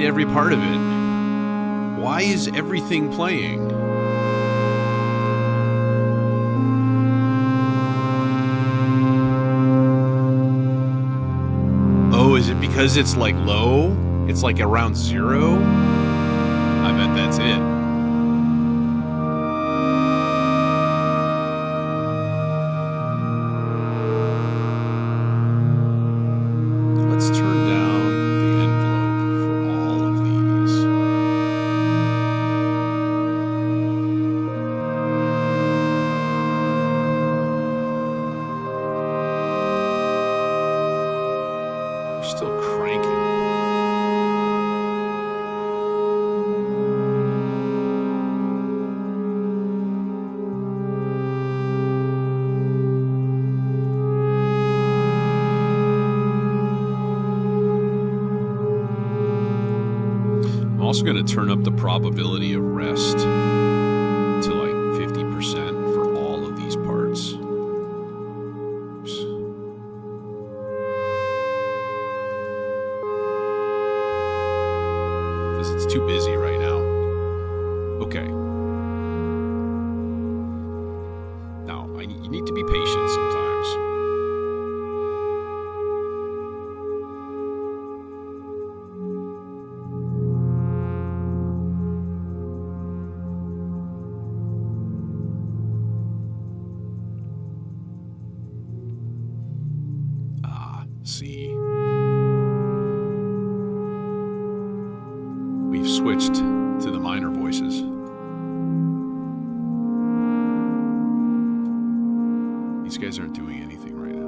Every part of it. Why is everything playing? Oh, is it because it's like low? It's like around 0? I bet that's it. going to turn up the probability of rest to like 50% for all of these parts. Oops. Because it's too busy right now. Okay. Now, you need to be patient sometimes. See, we've switched to the minor voices. These guys aren't doing anything right now.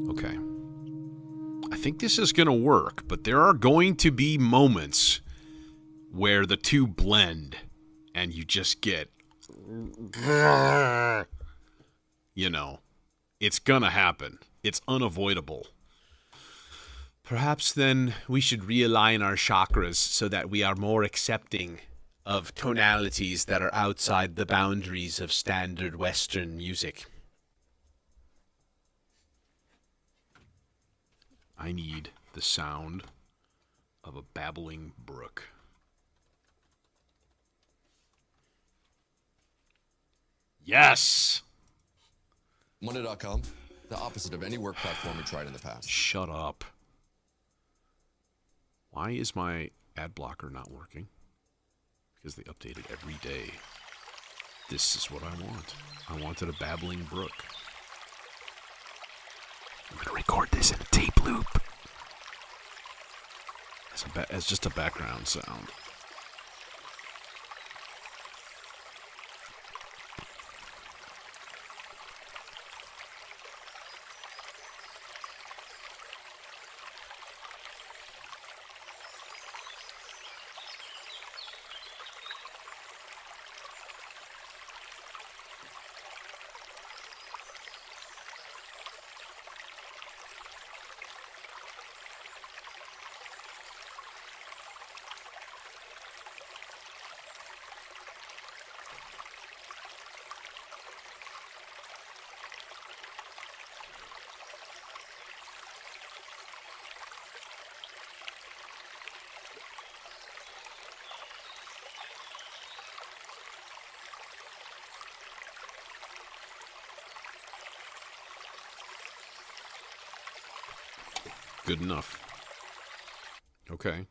Okay. I think this is going to work, but there are going to be moments where the two blend and you just get, you know, it's going to happen. It's unavoidable. Perhaps then we should realign our chakras so that we are more accepting of tonalities that are outside the boundaries of standard Western music. I need the sound of a babbling brook. Yes! Monday.com, the opposite of any work platform we tried in the past. Shut up. Why is my ad blocker not working? Because they update it every day. This is what I want. I wanted a babbling brook. I'm going to record this in a tape loop. As just a background sound. Good enough. Okay.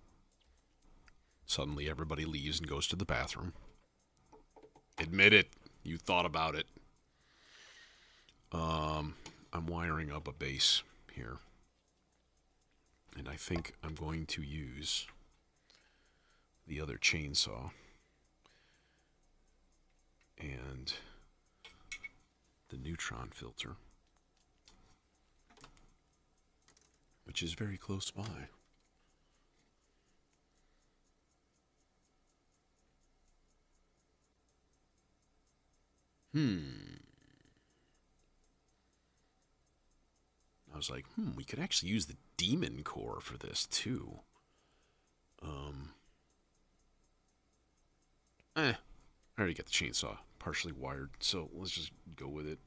Suddenly everybody leaves and goes to the bathroom. Admit it. You thought about it. I'm wiring up a bass here. And I think I'm going to use the other chainsaw and the neutron filter, which is very close by. I was like, we could actually use the demon core for this too. I already got the chainsaw partially wired, so let's just go with it.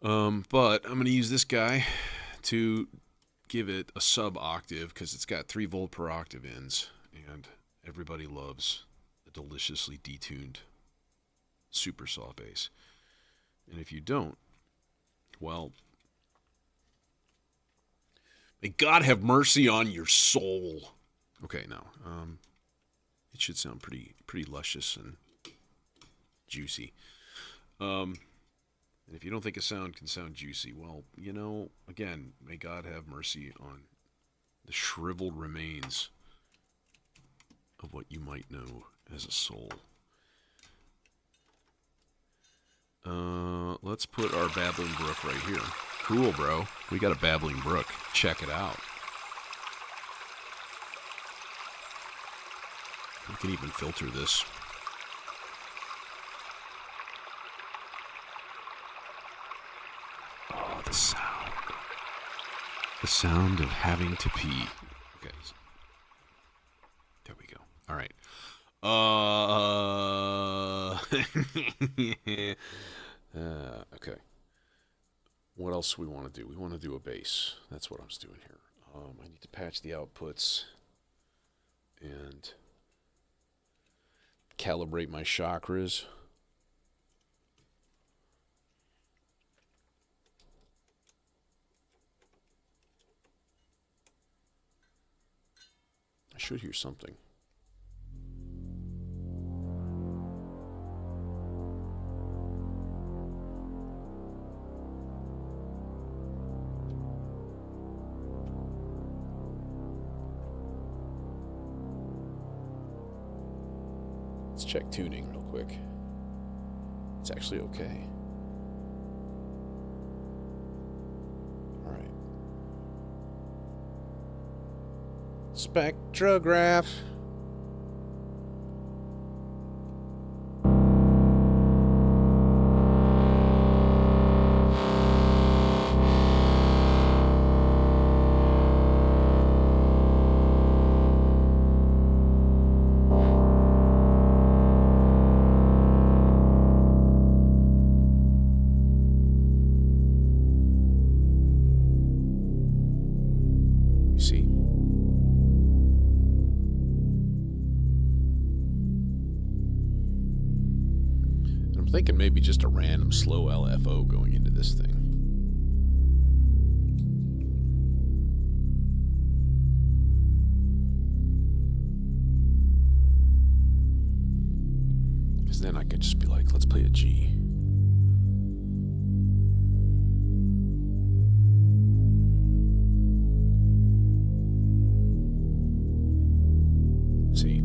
But I'm going to use this guy to give it a sub-octave because it's got 3 volt per octave ends, and everybody loves a deliciously detuned super saw bass. And if you don't, well, may God have mercy on your soul. Okay, now, it should sound pretty luscious and juicy. And if you don't think a sound can sound juicy, well, you know, again, may God have mercy on the shriveled remains of what you might know as a soul. Let's put our babbling brook right here. Cool, bro. We got a babbling brook. Check it out. We can even filter this. Oh, the sound. The sound of having to pee. Okay. There we go. All right. Okay. What else do we want to do? We want to do a bass. That's what I was doing here. I need to patch the outputs and calibrate my chakras. I should hear something. Let's check tuning real quick. It's actually okay. All right. Spectrograph. You see? I'm thinking maybe just a random slow LFO going into this thing. Because then I could just be like, let's play a G. See?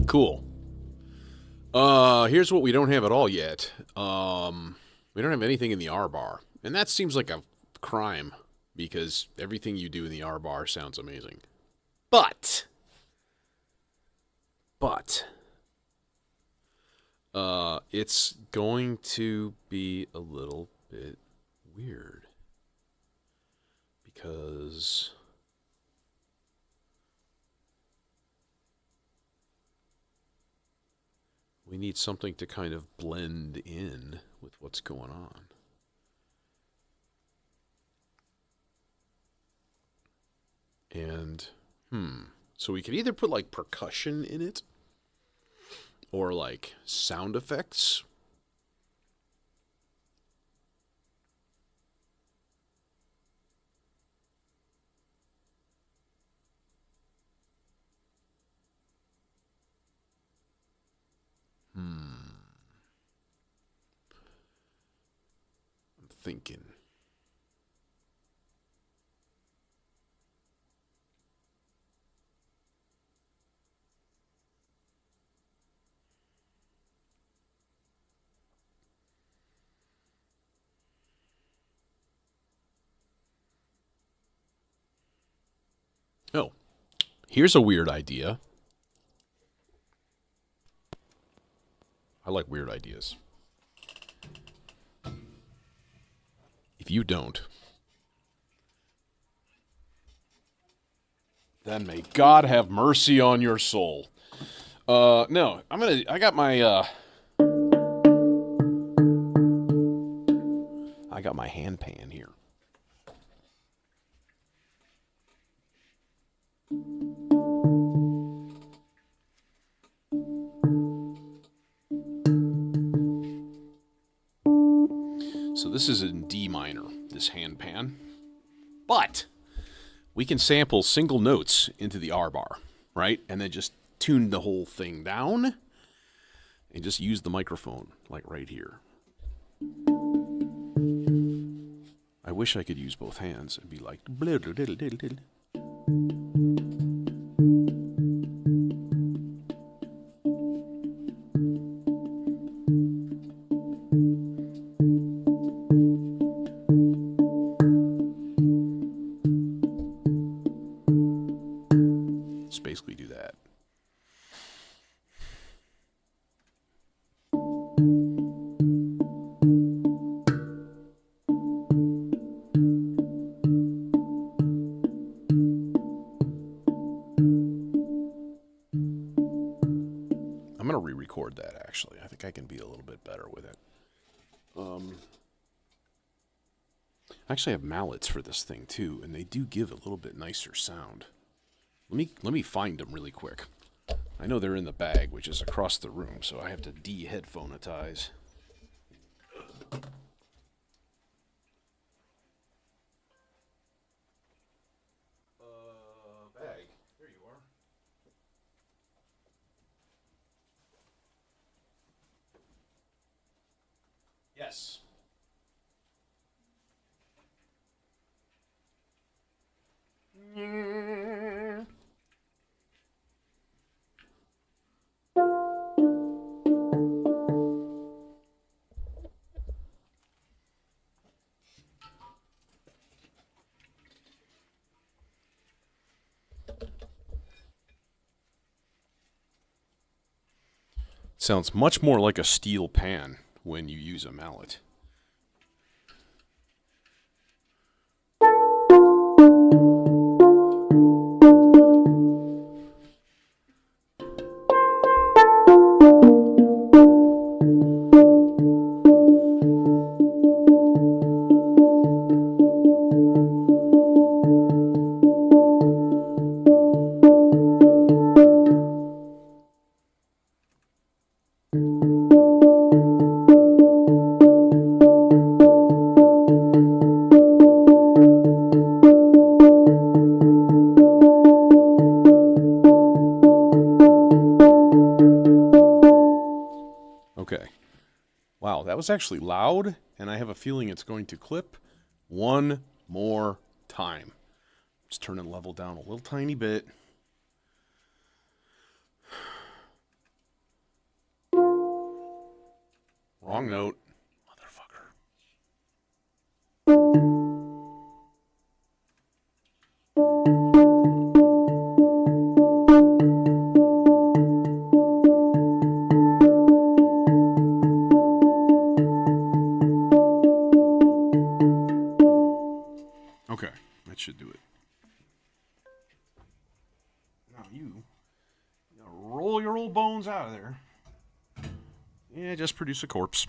Cool. Here's what we don't have at all yet. We don't have anything in the R bar. And that seems like a crime because everything you do in the R bar sounds amazing. But it's going to be a little bit weird because we need something to kind of blend in with what's going on. And, so we could either put like percussion in it or like sound effects. I'm thinking. Oh, here's a weird idea. I like weird ideas. If you don't, then may God have mercy on your soul. No, I got my hand pan here. So this is in D minor, this hand pan. But we can sample single notes into the R bar, right? And then just tune the whole thing down and just use the microphone, like right here. I wish I could use both hands and be like... Blah, blah, blah, blah, blah. Let's basically do that. I'm going to re-record that, actually. I think I can be a little bit better with it. I actually have mallets for this thing, too, and they do give a little bit nicer sound. Let me find them really quick. I know they're in the bag, which is across the room, so I have to de-headphonetize. Bag. There you are. Yes. Sounds much more like a steel pan when you use a mallet. Okay. Wow, that was actually loud, and I have a feeling it's going to clip one more time. Just turn the level down a little tiny bit. Wrong note. Motherfucker. Okay, that should do it. Now you gotta roll your old bones out of there. Yeah, just produce a corpse.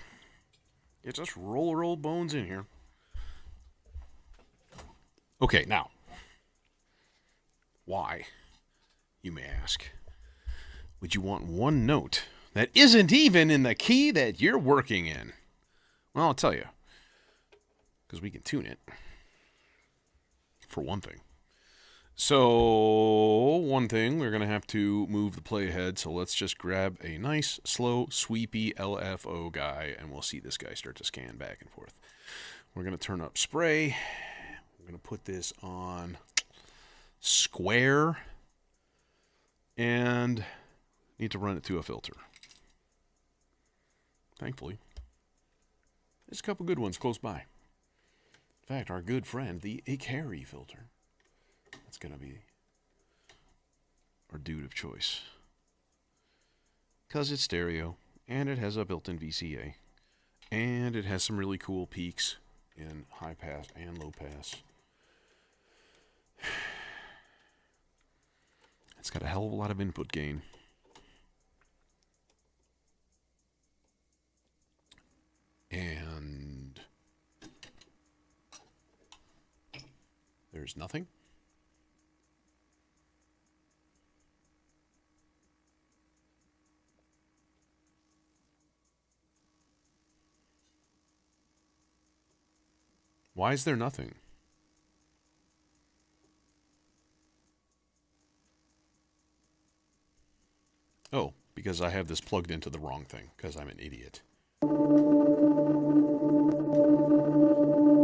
Yeah, just roll your old bones in here. Okay, now. Why, you may ask, would you want one note that isn't even in the key that you're working in? Well, I'll tell you. Because we can tune it. For one thing. So, one thing, we're going to have to move the playhead, so let's just grab a nice, slow, sweepy LFO guy, and we'll see this guy start to scan back and forth. We're going to turn up spray. We're going to put this on square, and need to run it through a filter. Thankfully, there's a couple good ones close by. In fact, our good friend, the Ikari filter. That's going to be our dude of choice. Because it's stereo, and it has a built-in VCA, and it has some really cool peaks in high pass and low pass. It's got a hell of a lot of input gain. And there's nothing. Why is there nothing? Oh, because I have this plugged into the wrong thing, because I'm an idiot.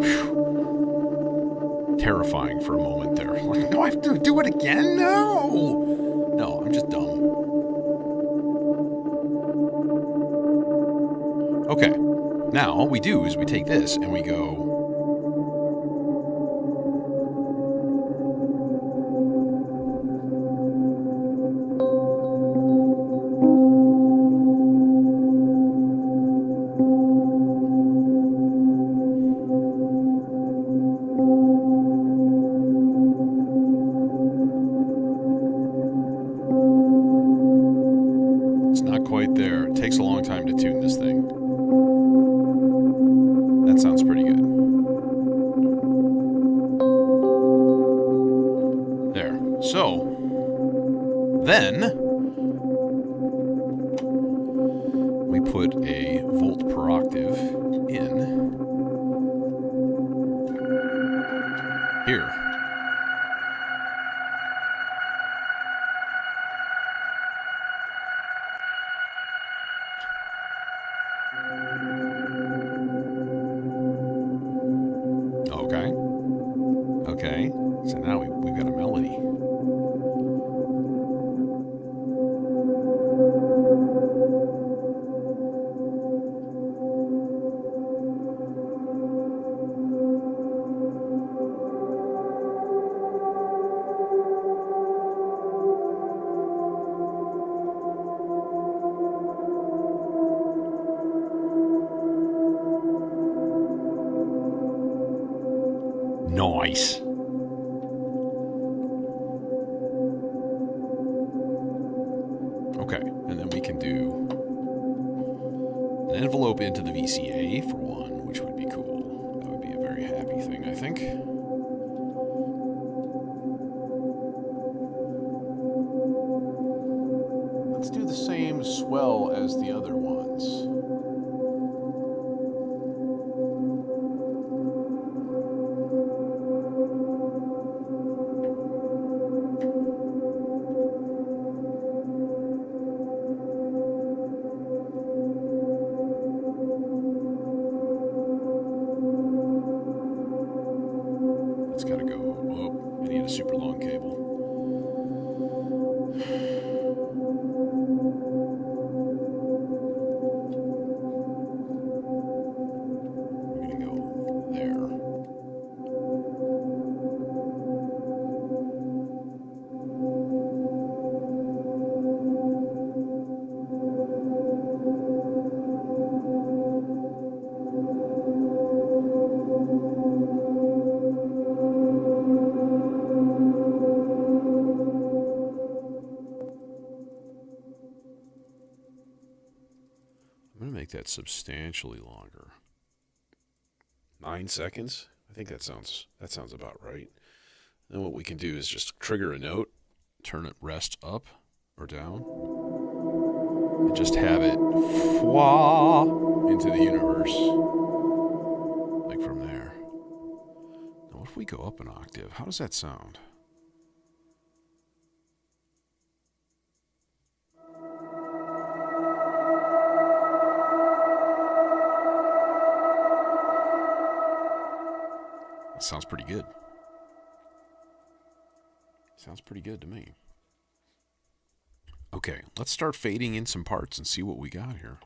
Whew. terrifying for a moment there. Like, do I have to do it again? No! No, I'm just dumb. Okay. Now, all we do is we take this and we go... It's not quite there. It takes a long time to tune this thing. That sounds pretty good. There. So, then we put a volt per octave in here. Okay. Okay. So now we've got a melody. Nice. Okay, and then we can do an envelope into the VCA for one, which would be cool. That would be a very happy thing, I think. Let's do the same swell as the other ones. It's got to go. Oh, I need a super long cable. We're going to go there. I'm going to make that substantially longer. 9 seconds? I think that sounds about right. Then what we can do is just trigger a note, turn it rest up or down, and just have it fwa into the universe. Like from there. Now what if we go up an octave? How does that sound? Sounds pretty good. Sounds pretty good to me. Okay, let's start fading in some parts and see what we got here.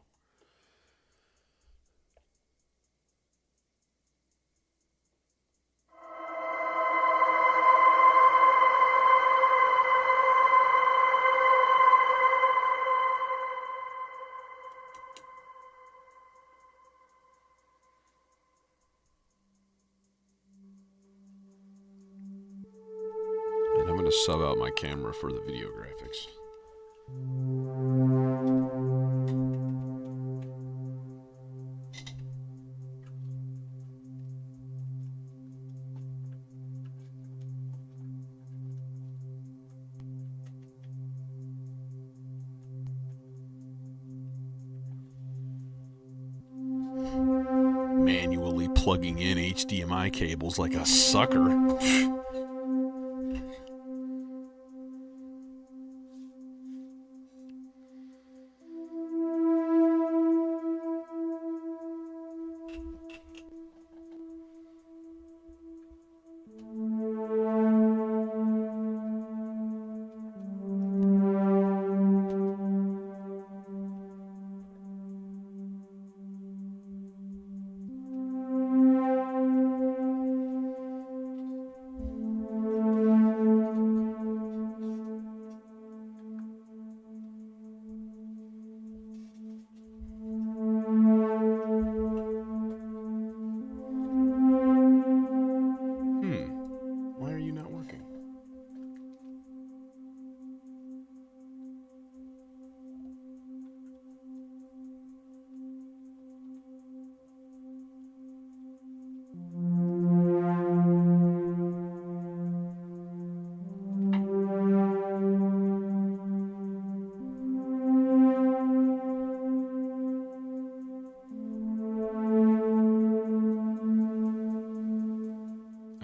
To sub out my camera for the video graphics. Manually plugging in HDMI cables like a sucker.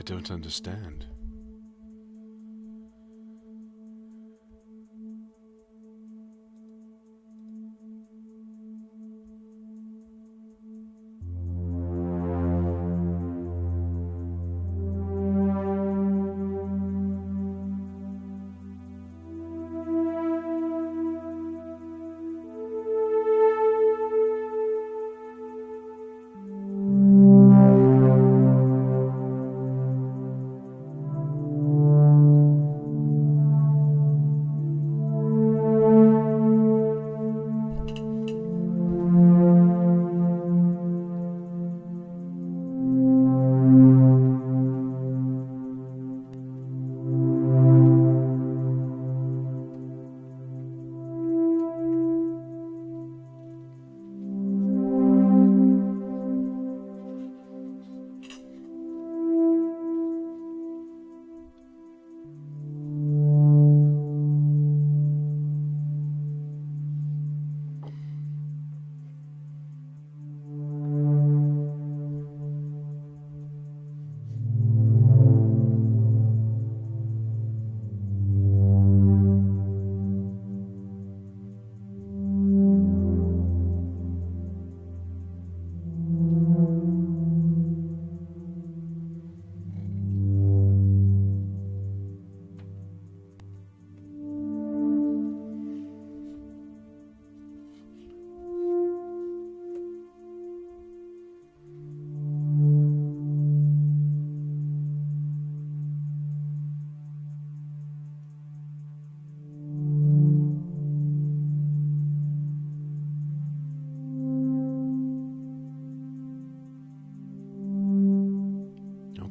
I don't understand.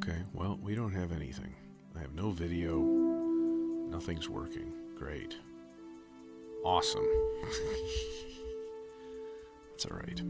Okay, well, we don't have anything. I have no video. Nothing's working. Great. Awesome. That's all right.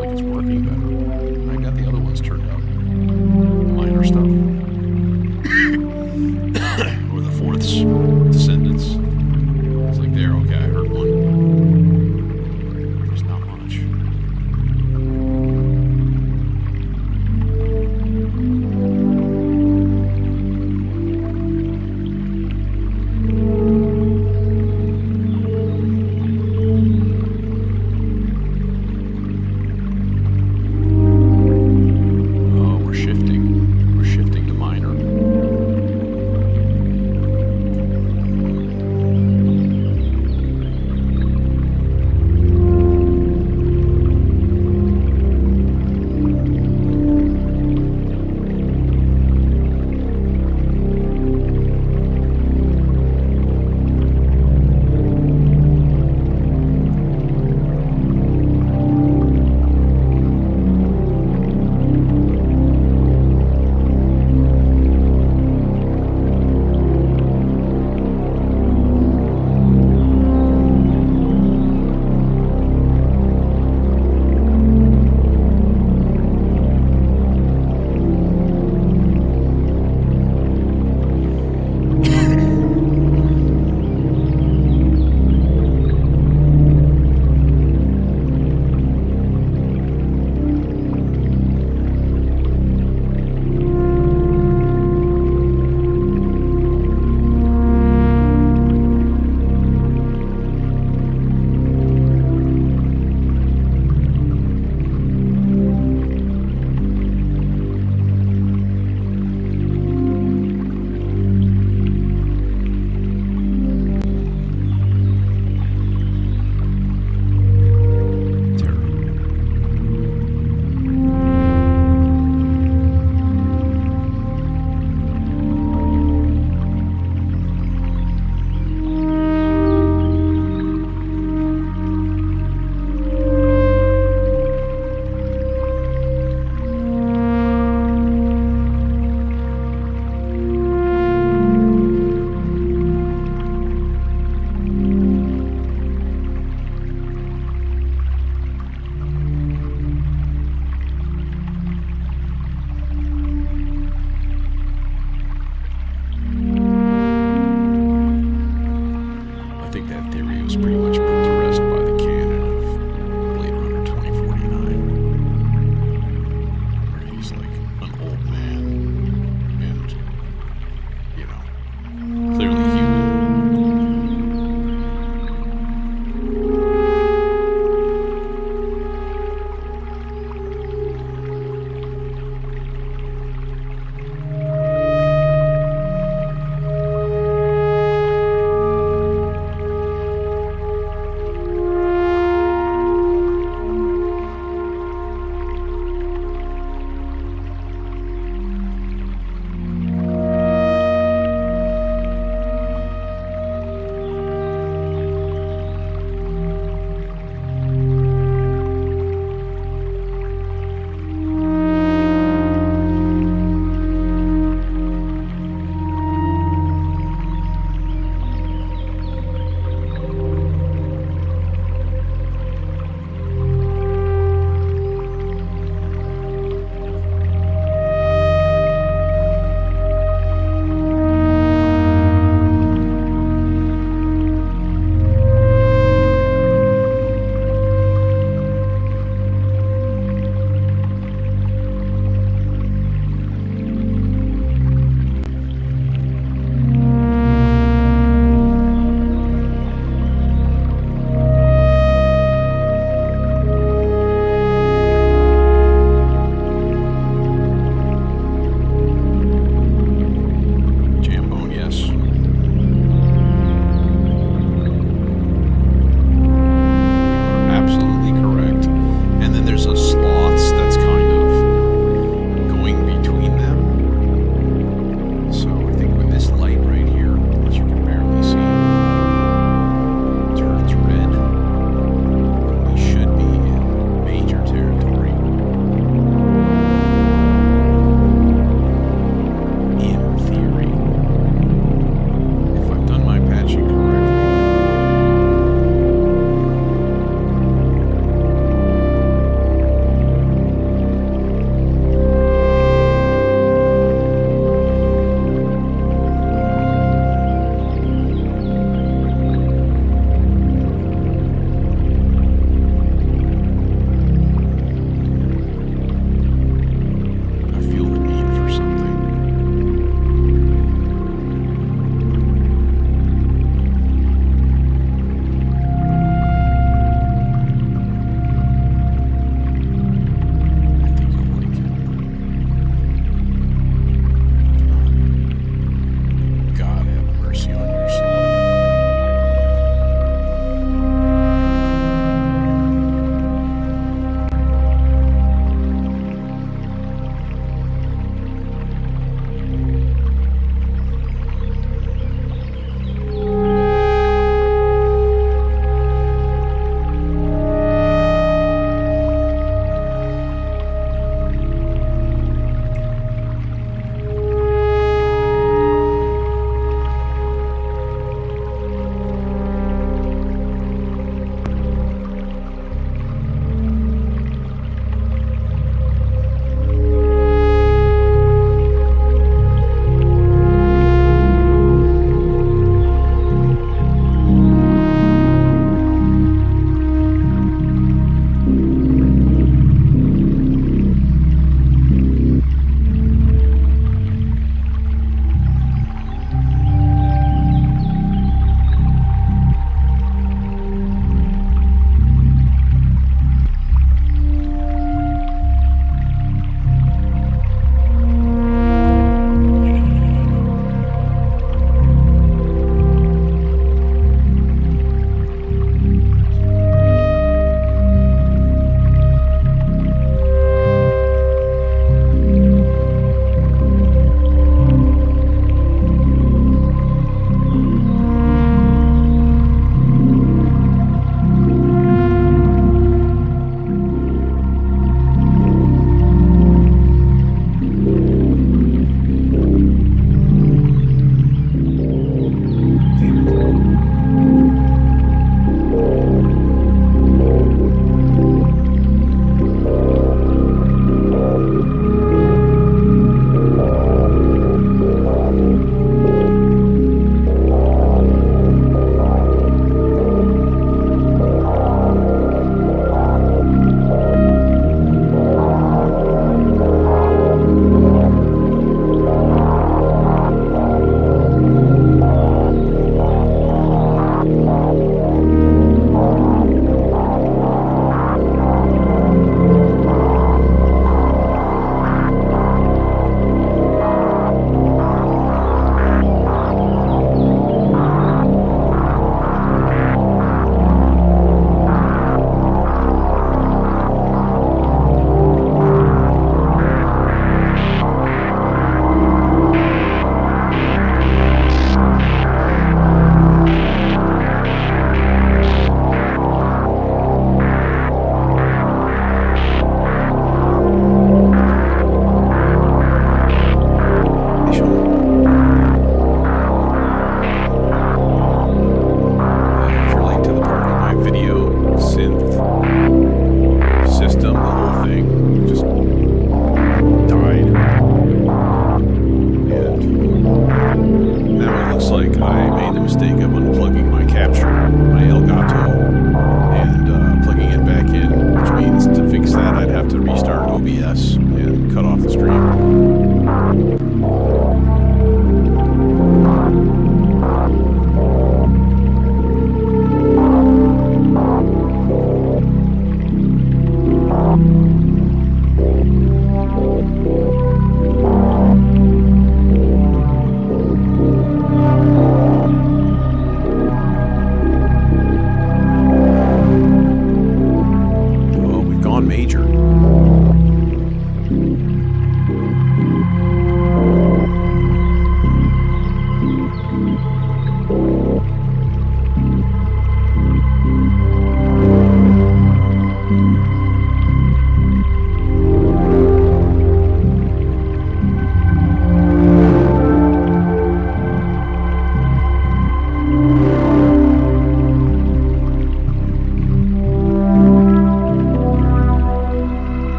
like it's working better. I got the other ones turned up. The minor stuff. Or the fourth's descendants. It's like there, okay, I heard one. There's not much.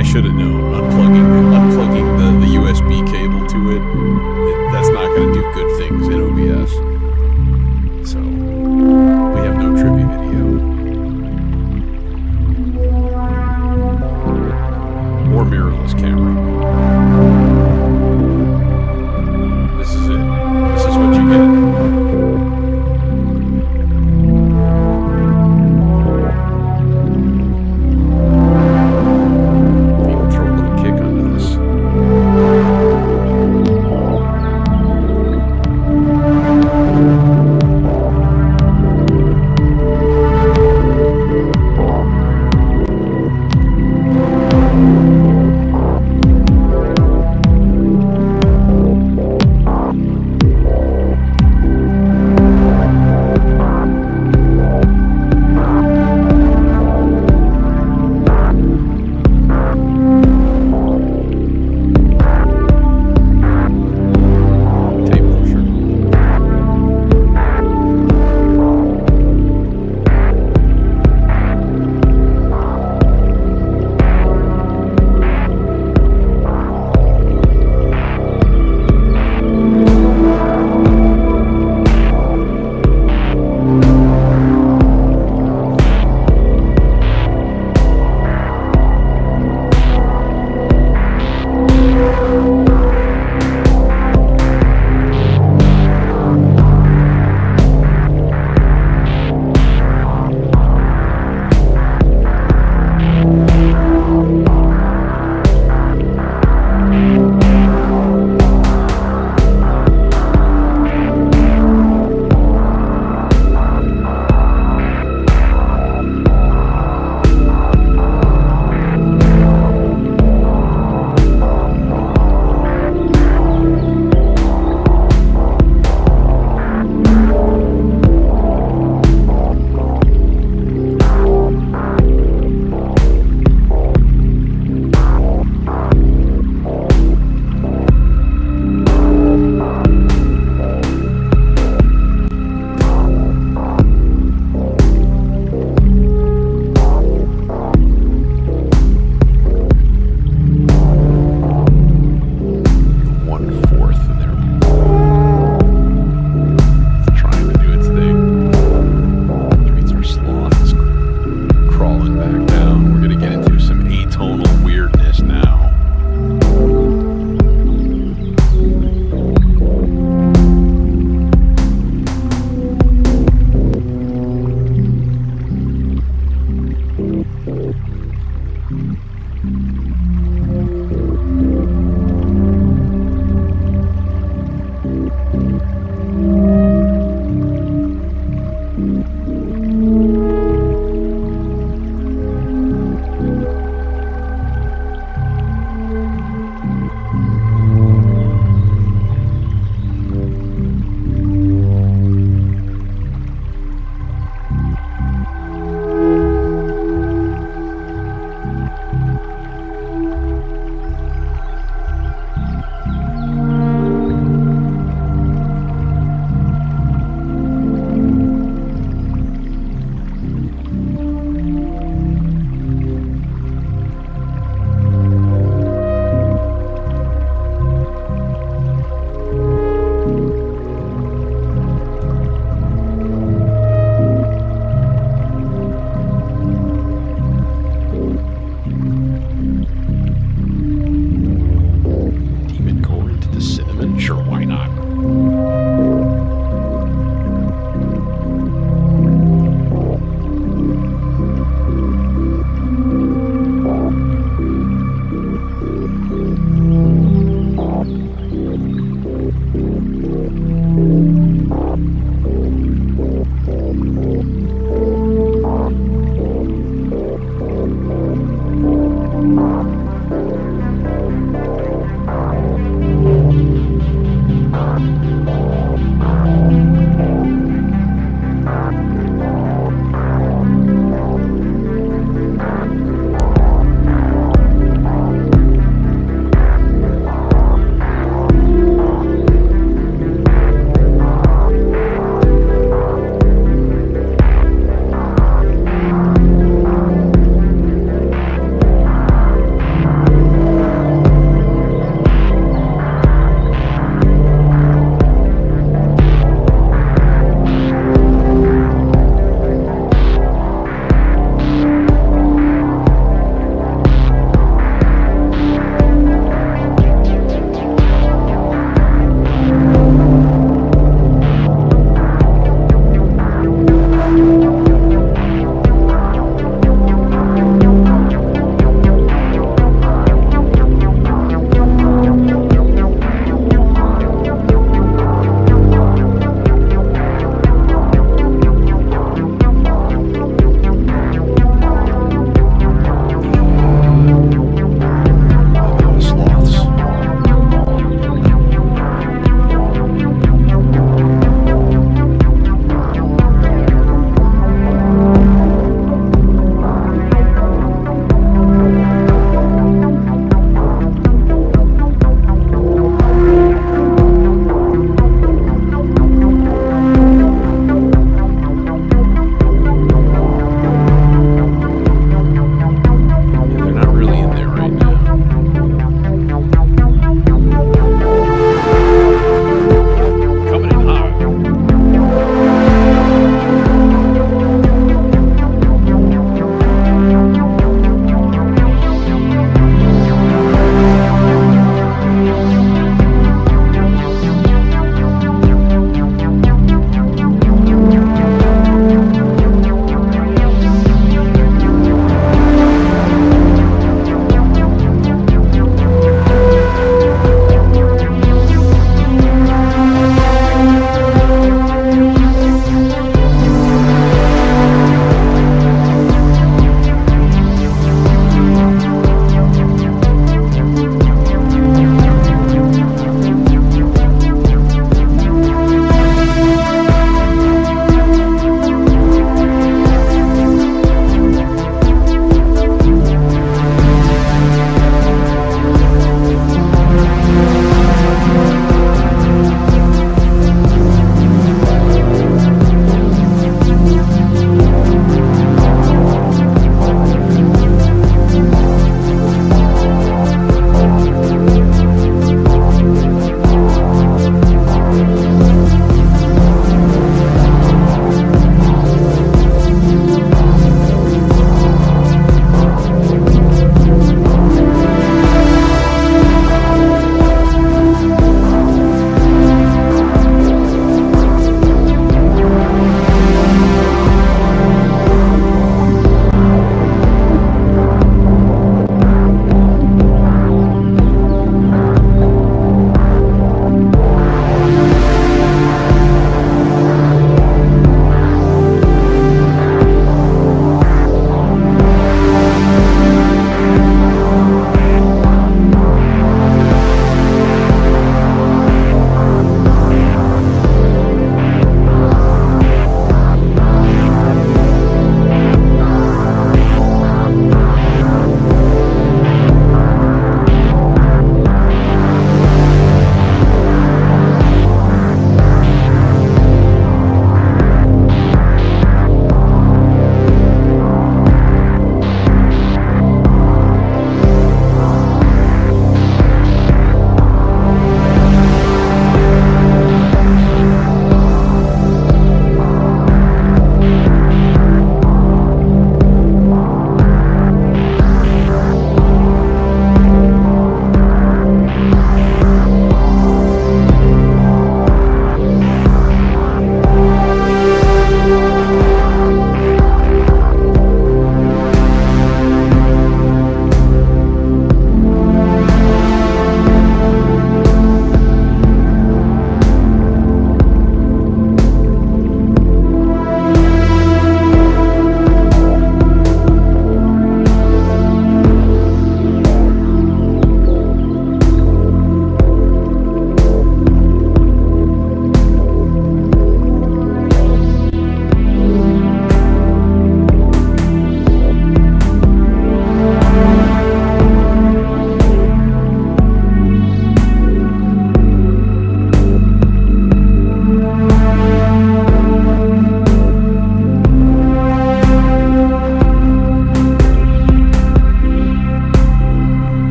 I should have known. Unplugging the USB cable to that's not going to do good things in OBS. So we have no trivia video or mirrorless camera. This is it. This is what you get.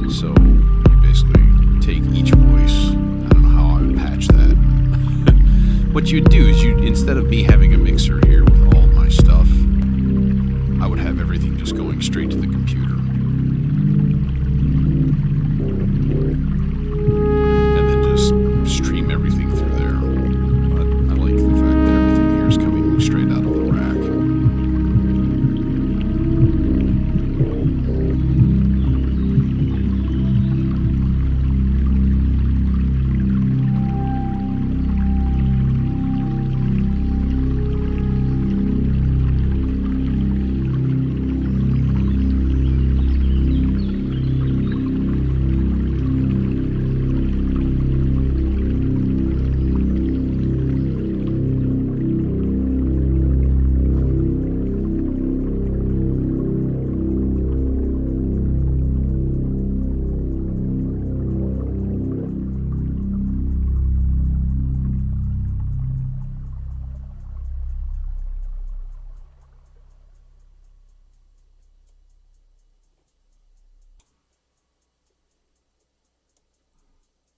So you basically take each voice. I don't know how I would patch that. What you'd do is instead of me having a mixer here with all of my stuff, I would have everything just going straight to the computer. And then just stream everything through there. But I like the fact that everything here is coming straight out of the rack.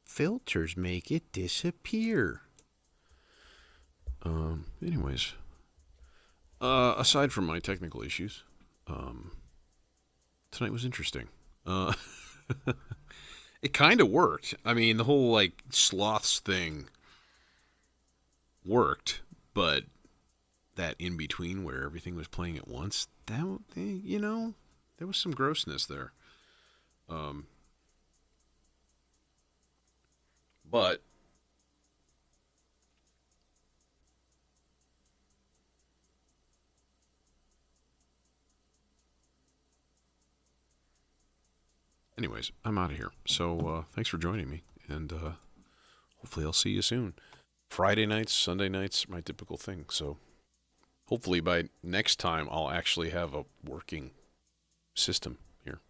Filters make it disappear. Anyways, aside from my technical issues, tonight was interesting. It kind of worked. I mean, the whole like sloths thing worked, but that in between where everything was playing at once, that there was some grossness there. But anyways, I'm out of here. So thanks for joining me, and hopefully I'll see you soon. Friday nights, Sunday nights, my typical thing. So hopefully by next time I'll actually have a working system here.